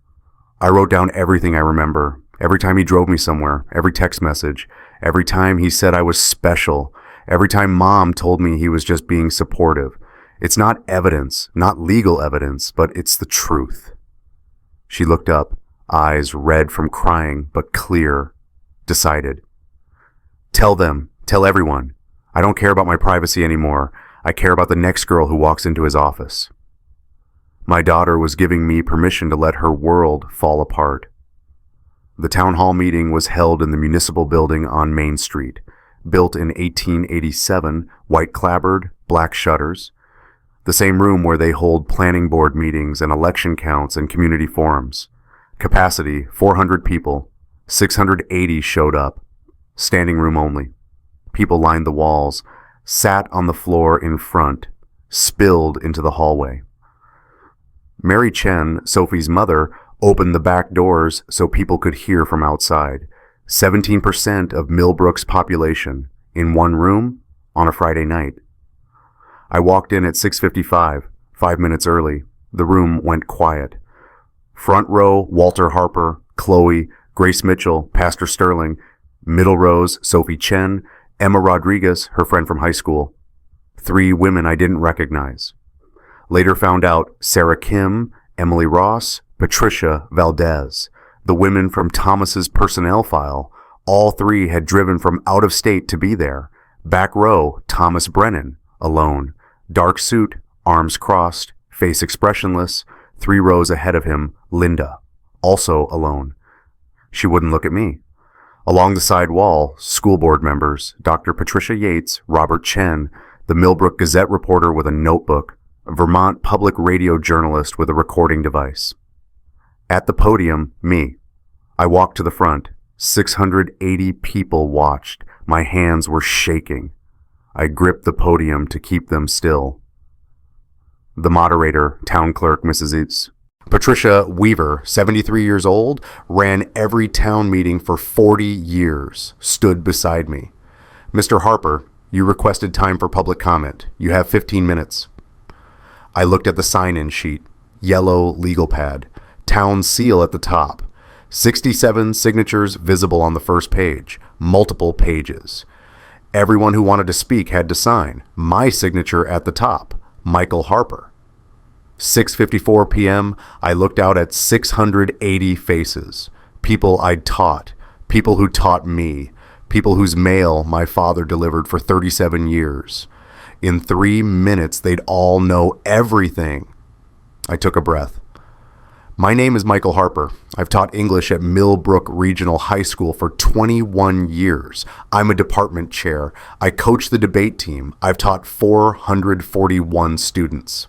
I wrote down everything I remember, every time he drove me somewhere, every text message, every time he said I was special, every time Mom told me he was just being supportive. It's not evidence, not legal evidence, but it's the truth. She looked up, eyes red from crying, but clear, decided. Tell them, tell everyone. I don't care about my privacy anymore. I care about the next girl who walks into his office. My daughter was giving me permission to let her world fall apart. The town hall meeting was held in the municipal building on Main Street. built in 1887, white clapboard, black shutters. The same room where they hold planning board meetings and election counts and community forums. Capacity, 400 people. 680 showed up. Standing room only. People lined the walls, sat on the floor in front, spilled into the hallway. Mary Chen, Sophie's mother, opened the back doors so people could hear from outside. 17% of Millbrook's population in one room on a Friday night. I walked in at 6:55, 5 minutes early. The room went quiet. Front row, Walter Harper, Chloe, Grace Mitchell, Pastor Sterling. Middle rows, Sophie Chen, Emma Rodriguez, her friend from high school. 3 women I didn't recognize. Later found out Sarah Kim, Emily Ross, Patricia Valdez, the women from Thomas's personnel file. All 3 had driven from out of state to be there. Back row, Thomas Brennan, alone. Dark suit, arms crossed, face expressionless. 3 rows ahead of him, Linda, also alone. She wouldn't look at me. Along the side wall, school board members, Dr. Patricia Yates, Robert Chen, the Millbrook Gazette reporter with a notebook, a Vermont public radio journalist with a recording device. At the podium, me. I walked to the front. 680 people watched. My hands were shaking. I gripped the podium to keep them still. The moderator, town clerk Mrs. Eats. Patricia Weaver, 73 years old, ran every town meeting for 40 years, stood beside me. Mr. Harper, you requested time for public comment. You have 15 minutes. I looked at the sign-in sheet. Yellow legal pad. Town seal at the top. 67 signatures visible on the first page. Multiple pages. Everyone who wanted to speak had to sign. My signature at the top. Michael Harper. 6:54 p.m., I looked out at 680 faces. People I'd taught. People who taught me. People whose mail my father delivered for 37 years. In 3 minutes, they'd all know everything. I took a breath. My name is Michael Harper. I've taught English at Millbrook Regional High School for 21 years. I'm a department chair. I coach the debate team. I've taught 441 students.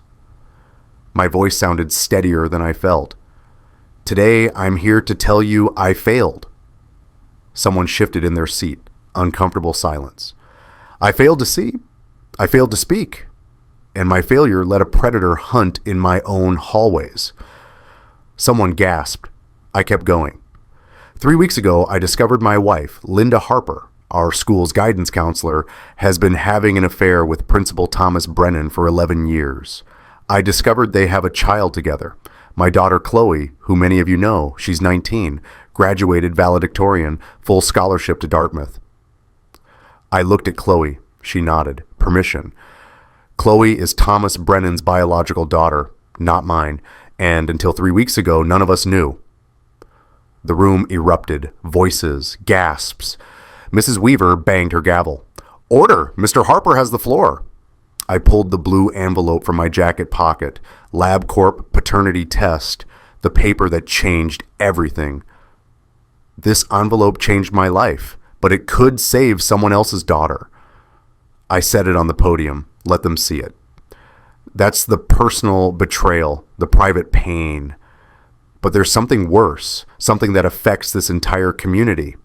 My voice sounded steadier than I felt. Today, I'm here to tell you I failed. Someone shifted in their seat. Uncomfortable silence. I failed to see. I failed to speak. And my failure let a predator hunt in my own hallways. Someone gasped. I kept going. 3 weeks ago, I discovered my wife, Linda Harper, our school's guidance counselor, has been having an affair with Principal Thomas Brennan for 11 years. I discovered they have a child together. My daughter Chloe, who many of you know, she's 19, graduated valedictorian, full scholarship to Dartmouth. I looked at Chloe. She nodded. Permission. Chloe is Thomas Brennan's biological daughter, not mine, and until 3 weeks ago, none of us knew. The room erupted. Voices, gasps. Mrs. Weaver banged her gavel. Order! Mr. Harper has the floor. I pulled the blue envelope from my jacket pocket. LabCorp paternity test. The paper that changed everything. This envelope changed my life, but it could save someone else's daughter. I said it on the podium. Let them see it. That's the personal betrayal, the private pain. But there's something worse, something that affects this entire community.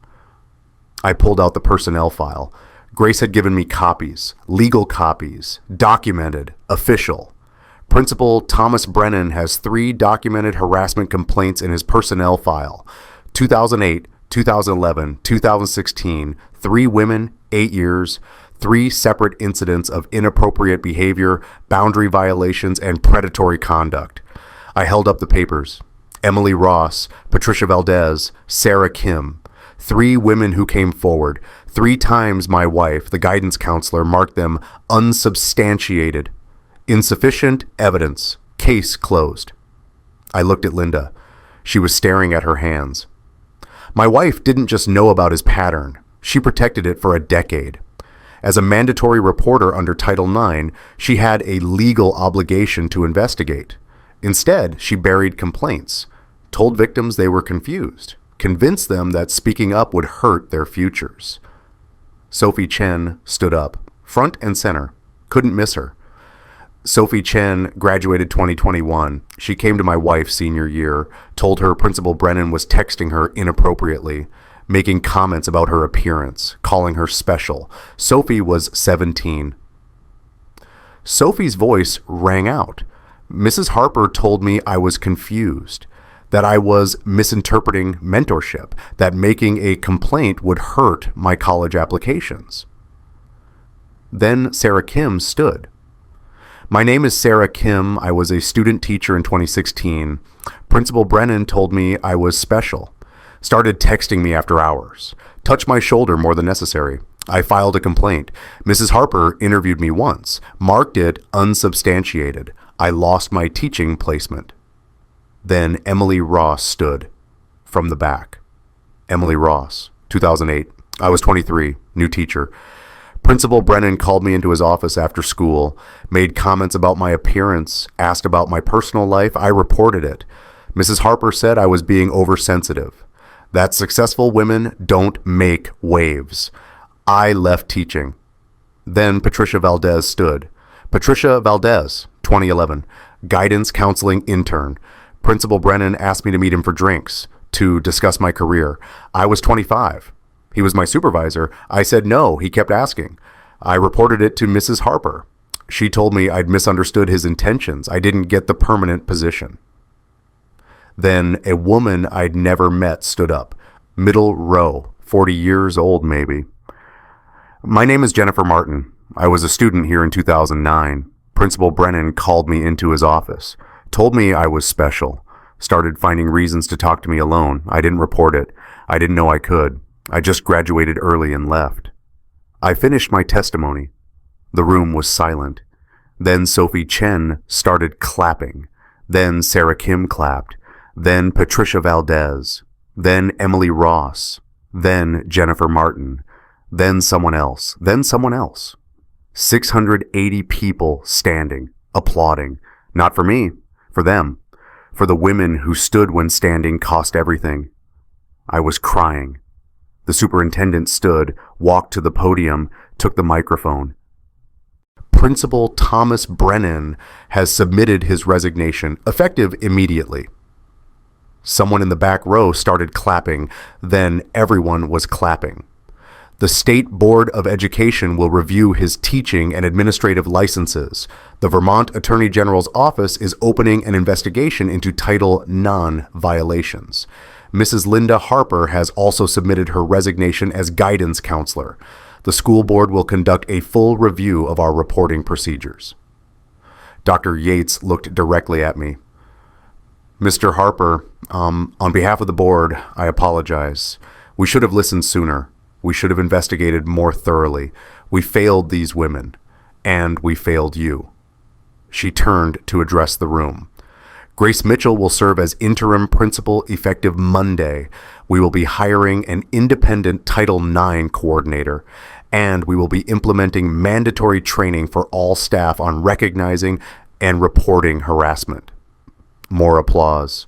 I pulled out the personnel file. Grace had given me copies, legal copies, documented, official. Principal Thomas Brennan has 3 documented harassment complaints in his personnel file. 2008, 2011, 2016, 3 women, 8 years, 3 separate incidents of inappropriate behavior, boundary violations, and predatory conduct. I held up the papers. Emily Ross, Patricia Valdez, Sarah Kim. 3 women who came forward. 3 times my wife, the guidance counselor, marked them unsubstantiated. Insufficient evidence. Case closed. I looked at Linda. She was staring at her hands. My wife didn't just know about his pattern. She protected it for a decade. As a mandatory reporter under Title IX, she had a legal obligation to investigate. Instead, she buried complaints, told victims they were confused, convinced them that speaking up would hurt their futures. Sophie Chen stood up, front and center. Couldn't miss her. Sophie Chen graduated 2021. She came to my wife senior year, told her Principal Brennan was texting her inappropriately, making comments about her appearance, calling her special. Sophie was 17. Sophie's voice rang out. Mrs. Harper told me I was confused, that I was misinterpreting mentorship, that making a complaint would hurt my college applications. Then Sarah Kim stood. My name is Sarah Kim. I was a student teacher in 2016. Principal Brennan told me I was special. Started texting me after hours. Touched my shoulder more than necessary. I filed a complaint. Mrs. Harper interviewed me once. Marked it unsubstantiated. I lost my teaching placement. Then Emily Ross stood from the back. Emily Ross, 2008. I was 23, new teacher. Principal Brennan called me into his office after school, made comments about my appearance, asked about my personal life. I reported it. Mrs. Harper said I was being oversensitive, that successful women don't make waves. I left teaching. Then Patricia Valdez stood. Patricia Valdez, 2011, guidance counseling intern. Principal Brennan asked me to meet him for drinks to discuss my career. I was 25. He was my supervisor. I said no. He kept asking. I reported it to Mrs. Harper. She told me I'd misunderstood his intentions. I didn't get the permanent position. Then a woman I'd never met stood up. Middle row, 40 years old maybe. My name is Jennifer Martin. I was a student here in 2009. Principal Brennan called me into his office. Told me I was special. Started finding reasons to talk to me alone. I didn't report it. I didn't know I could. I just graduated early and left. I finished my testimony. The room was silent. Then Sophie Chen started clapping. Then Sarah Kim clapped. Then Patricia Valdez. Then Emily Ross. Then Jennifer Martin. Then someone else. Then someone else. 680 people standing, applauding. Not for me. For them. For the women who stood when standing cost everything. I was crying. The superintendent stood, walked to the podium, took the microphone. Principal Thomas Brennan has submitted his resignation, effective immediately. Someone in the back row started clapping, then everyone was clapping. The State Board of Education will review his teaching and administrative licenses. The Vermont Attorney General's office is opening an investigation into Title IX violations. Mrs. Linda Harper has also submitted her resignation as guidance counselor. The school board will conduct a full review of our reporting procedures. Dr. Yates looked directly at me. Mr. Harper, on behalf of the board, I apologize. We should have listened sooner. We should have investigated more thoroughly. We failed these women, and we failed you. She turned to address the room. Grace Mitchell will serve as interim principal effective Monday. We will be hiring an independent Title IX coordinator, and we will be implementing mandatory training for all staff on recognizing and reporting harassment. More applause.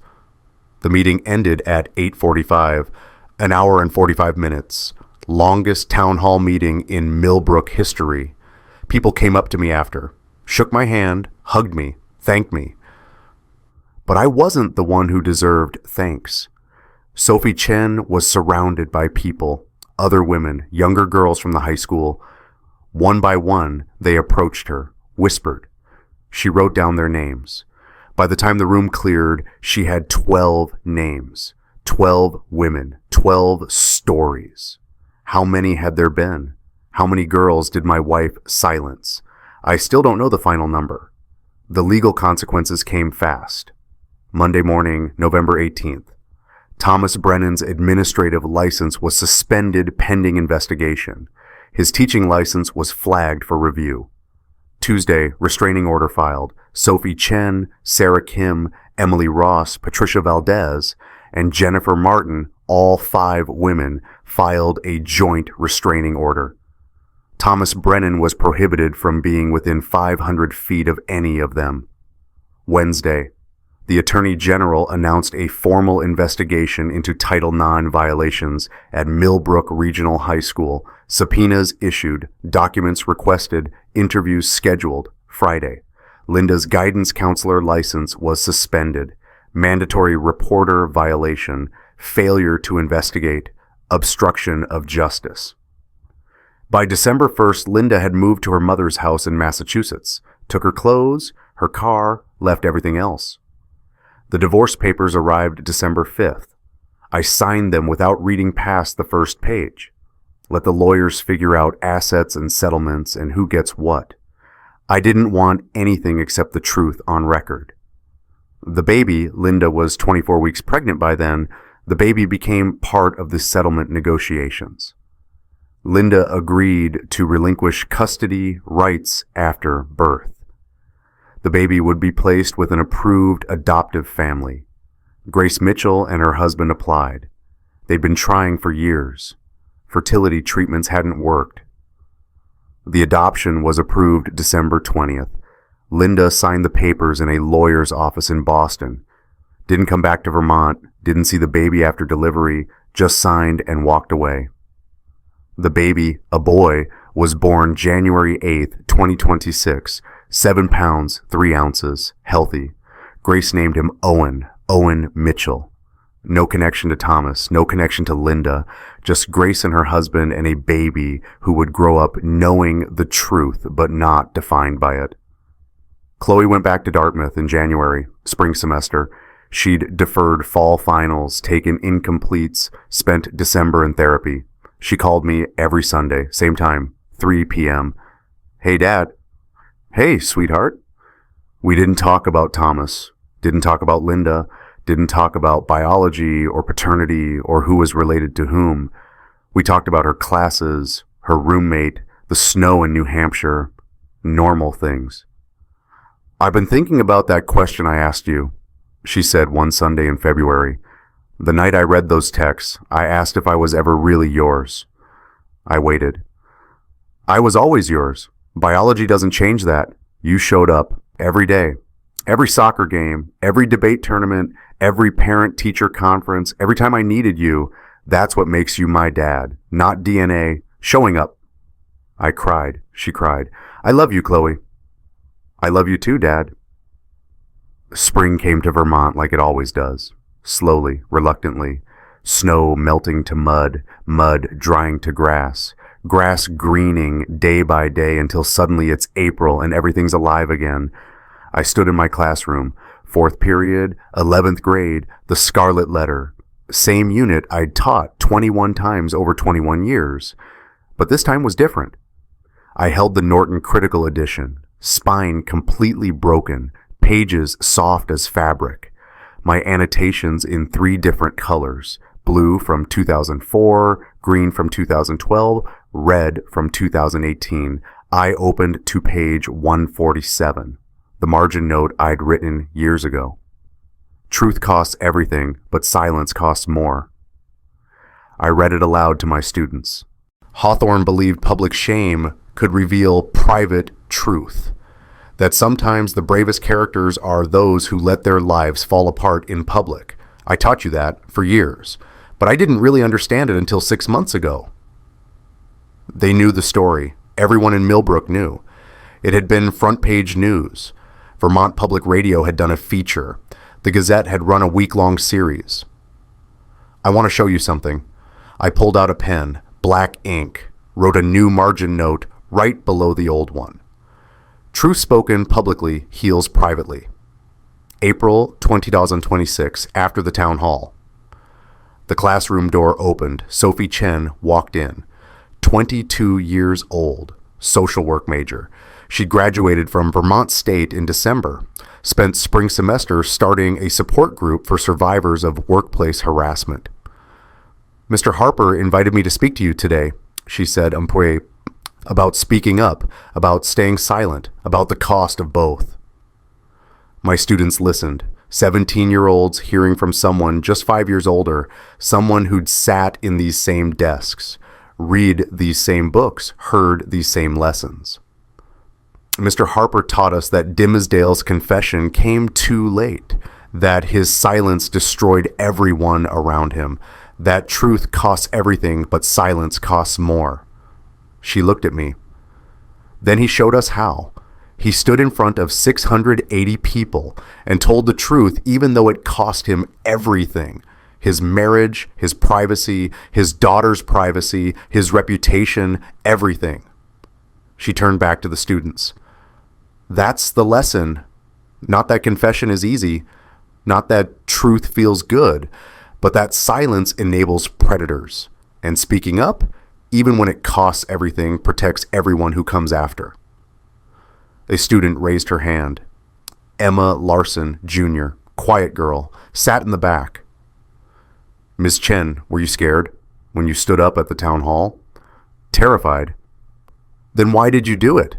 The meeting ended at 8:45, an hour and 45 minutes. Longest town hall meeting in Millbrook history. People came up to me after, shook my hand, hugged me, thanked me. But I wasn't the one who deserved thanks. Sophie Chen was surrounded by people, other women, younger girls from the high school. One by one, they approached her, whispered. She wrote down their names. By the time the room cleared, she had 12 names, 12 women, 12 stories. How many had there been? How many girls did my wife silence? I still don't know the final number. The legal consequences came fast. Monday morning, November 18th. Thomas Brennan's administrative license was suspended pending investigation. His teaching license was flagged for review. Tuesday, restraining order filed. Sophie Chen, Sarah Kim, Emily Ross, Patricia Valdez, and Jennifer Martin, all 5 women, filed a joint restraining order. Thomas Brennan was prohibited from being within 500 feet of any of them. Wednesday, The Attorney General announced a formal investigation into Title IX violations at Millbrook Regional High School. Subpoenas issued, documents requested, interviews scheduled. Friday. Linda's guidance counselor license was suspended. Mandatory reporter violation, failure to investigate, obstruction of justice. By December 1st, Linda had moved to her mother's house in Massachusetts, took her clothes, her car, left everything else. The divorce papers arrived December 5th. I signed them without reading past the first page. Let the lawyers figure out assets and settlements and who gets what. I didn't want anything except the truth on record. The baby, Linda was 24 weeks pregnant by then, the baby became part of the settlement negotiations. Linda agreed to relinquish custody rights after birth. The baby would be placed with an approved adoptive family. Grace Mitchell and her husband applied. They'd been trying for years. Fertility treatments hadn't worked. The adoption was approved December 20th. Linda signed the papers in a lawyer's office in Boston. Didn't come back to Vermont, didn't see the baby after delivery, just signed and walked away. The baby, a boy, was born January 8th, 2026, 7 pounds, 3 ounces, healthy. Grace named him Owen Mitchell. No connection to Thomas, no connection to Linda, just Grace and her husband and a baby who would grow up knowing the truth but not defined by it. Chloe went back to Dartmouth in January, spring semester. She'd deferred fall finals, taken incompletes, spent December in therapy. She called me every Sunday, same time, 3 p.m. Hey, Dad. Hey, sweetheart. We didn't talk about Thomas, didn't talk about Linda, didn't talk about biology or paternity or who was related to whom. We talked about her classes, her roommate, the snow in New Hampshire, normal things. I've been thinking about that question I asked you, she said one Sunday in February. The night I read those texts, I asked if I was ever really yours. I waited. I was always yours. Biology doesn't change that. You showed up every day. Every soccer game, every debate tournament, every parent-teacher conference, every time I needed you, that's what makes you my dad, not DNA, showing up. I cried. She cried. I love you, Chloe. I love you too, Dad. Spring came to Vermont like it always does. Slowly, reluctantly. Snow melting to mud, mud drying to grass, grass greening day by day until suddenly it's April and everything's alive again. I stood in my classroom, 4th period, 11th grade, the Scarlet Letter. Same unit I'd taught 21 times over 21 years. But this time was different. I held the Norton Critical Edition, spine completely broken, pages soft as fabric. My annotations in 3 different colors, blue from 2004, green from 2012, red from 2018. I opened to page 147, the margin note I'd written years ago. Truth costs everything, but silence costs more. I read it aloud to my students. Hawthorne believed public shame could reveal private truth. That sometimes the bravest characters are those who let their lives fall apart in public. I taught you that for years, but I didn't really understand it until 6 months ago. They knew the story. Everyone in Millbrook knew. It had been front page news. Vermont Public Radio had done a feature. The Gazette had run a week-long series. I want to show you something. I pulled out a pen, black ink, wrote a new margin note right below the old one. Truth spoken publicly heals privately. April 2026, after the town hall. The classroom door opened. Sophie Chen walked in. 22 years old, social work major. She graduated from Vermont State in December, spent spring semester starting a support group for survivors of workplace harassment. Mr. Harper invited me to speak to you today, she said, about speaking up, about staying silent, about the cost of both. My students listened, 17-year-olds hearing from someone just 5 years older, someone who'd sat in these same desks, read these same books, heard these same lessons. Mr. Harper taught us that Dimsdale's confession came too late, that his silence destroyed everyone around him, that truth costs everything, but silence costs more. She looked at me. Then he showed us how. He stood in front of 680 people and told the truth even though it cost him everything. His marriage, his privacy, his daughter's privacy, his reputation, everything. She turned back to the students. That's the lesson. Not that confession is easy, not that truth feels good, but that silence enables predators. And speaking up, even when it costs everything, protects everyone who comes after. A student raised her hand. Emma Larson, Jr., quiet girl, sat in the back. Ms. Chen, were you scared when you stood up at the town hall? Terrified. Then why did you do it?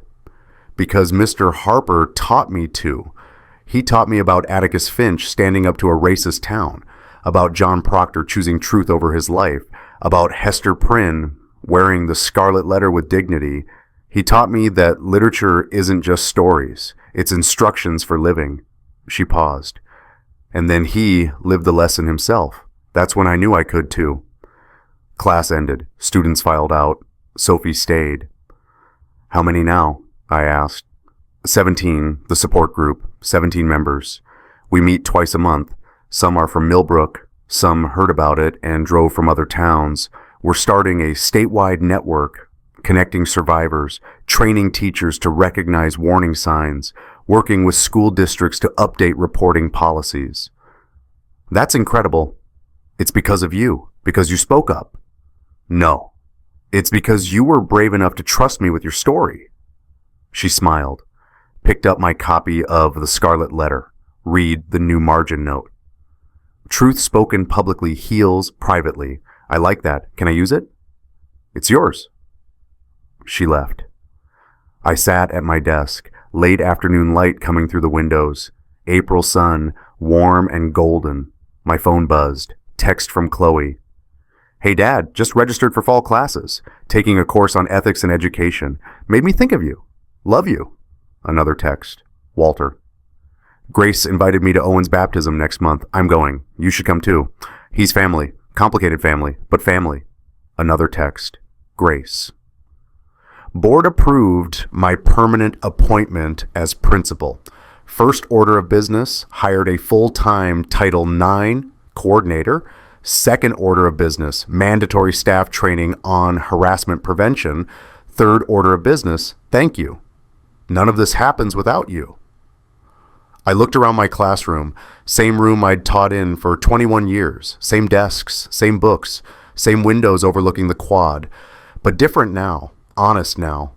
Because Mr. Harper taught me to. He taught me about Atticus Finch standing up to a racist town, about John Proctor choosing truth over his life, about Hester Prynne wearing the scarlet letter with dignity. He taught me that literature isn't just stories, it's instructions for living. She paused. And then he lived the lesson himself. That's when I knew I could too. Class ended. Students filed out. Sophie stayed. How many now? I asked. 17, the support group, 17 members. We meet twice a month. Some are from Millbrook, some heard about it and drove from other towns. We're starting a statewide network, connecting survivors, training teachers to recognize warning signs, working with school districts to update reporting policies. That's incredible. It's because of you, because you spoke up. No, it's because you were brave enough to trust me with your story. She smiled, picked up my copy of The Scarlet Letter. Read the new margin note. Truth spoken publicly heals privately. I like that. Can I use it? It's yours. She left. I sat at my desk, late afternoon light coming through the windows, April sun, warm and golden. My phone buzzed. Text from Chloe. Hey Dad, just registered for fall classes, taking a course on ethics and education. Made me think of you. Love you. Another text. Walter. Grace invited me to Owen's baptism next month. I'm going. You should come too. He's family. Complicated family, but family. Another text. Grace. Board approved my permanent appointment as principal. First order of business, hired a full-time Title IX coordinator. Second order of business, mandatory staff training on harassment prevention. Third order of business, thank you. None of this happens without you. I looked around my classroom, same room I'd taught in for 21 years, same desks, same books, same windows overlooking the quad, but different now, honest now.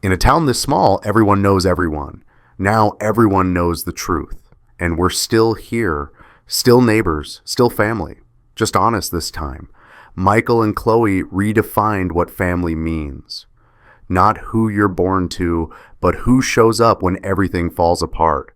In a town this small, everyone knows everyone. Now everyone knows the truth, and we're still here, still neighbors, still family, just honest this time. Michael and Chloe redefined what family means. Not who you're born to, but who shows up when everything falls apart.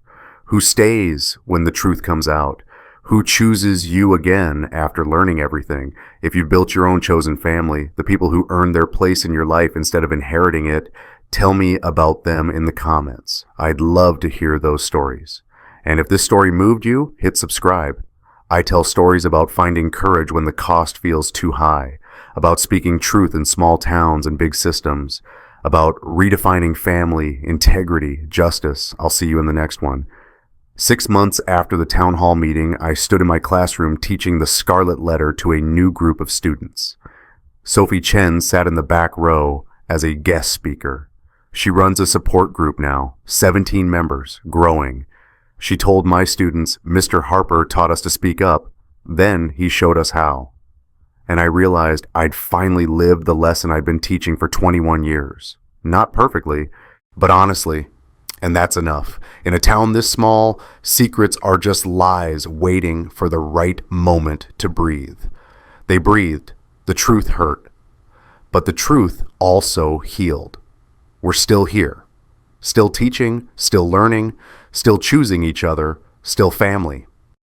Who stays when the truth comes out? Who chooses you again after learning everything? If you've built your own chosen family, the people who earned their place in your life instead of inheriting it, tell me about them in the comments. I'd love to hear those stories. And if this story moved you, hit subscribe. I tell stories about finding courage when the cost feels too high, about speaking truth in small towns and big systems, about redefining family, integrity, justice. I'll see you in the next one. 6 months after the town hall meeting, I stood in my classroom teaching The Scarlet Letter to a new group of students. Sophie Chen sat in the back row as a guest speaker. She runs a support group now, 17 members, growing. She told my students, Mr. Harper taught us to speak up. Then he showed us how. And I realized I'd finally lived the lesson I'd been teaching for 21 years. Not perfectly, but honestly. And that's enough. In a town this small, secrets are just lies waiting for the right moment to breathe. They breathed. The truth hurt. But the truth also healed. We're still here. Still teaching, still learning, still choosing each other, still family.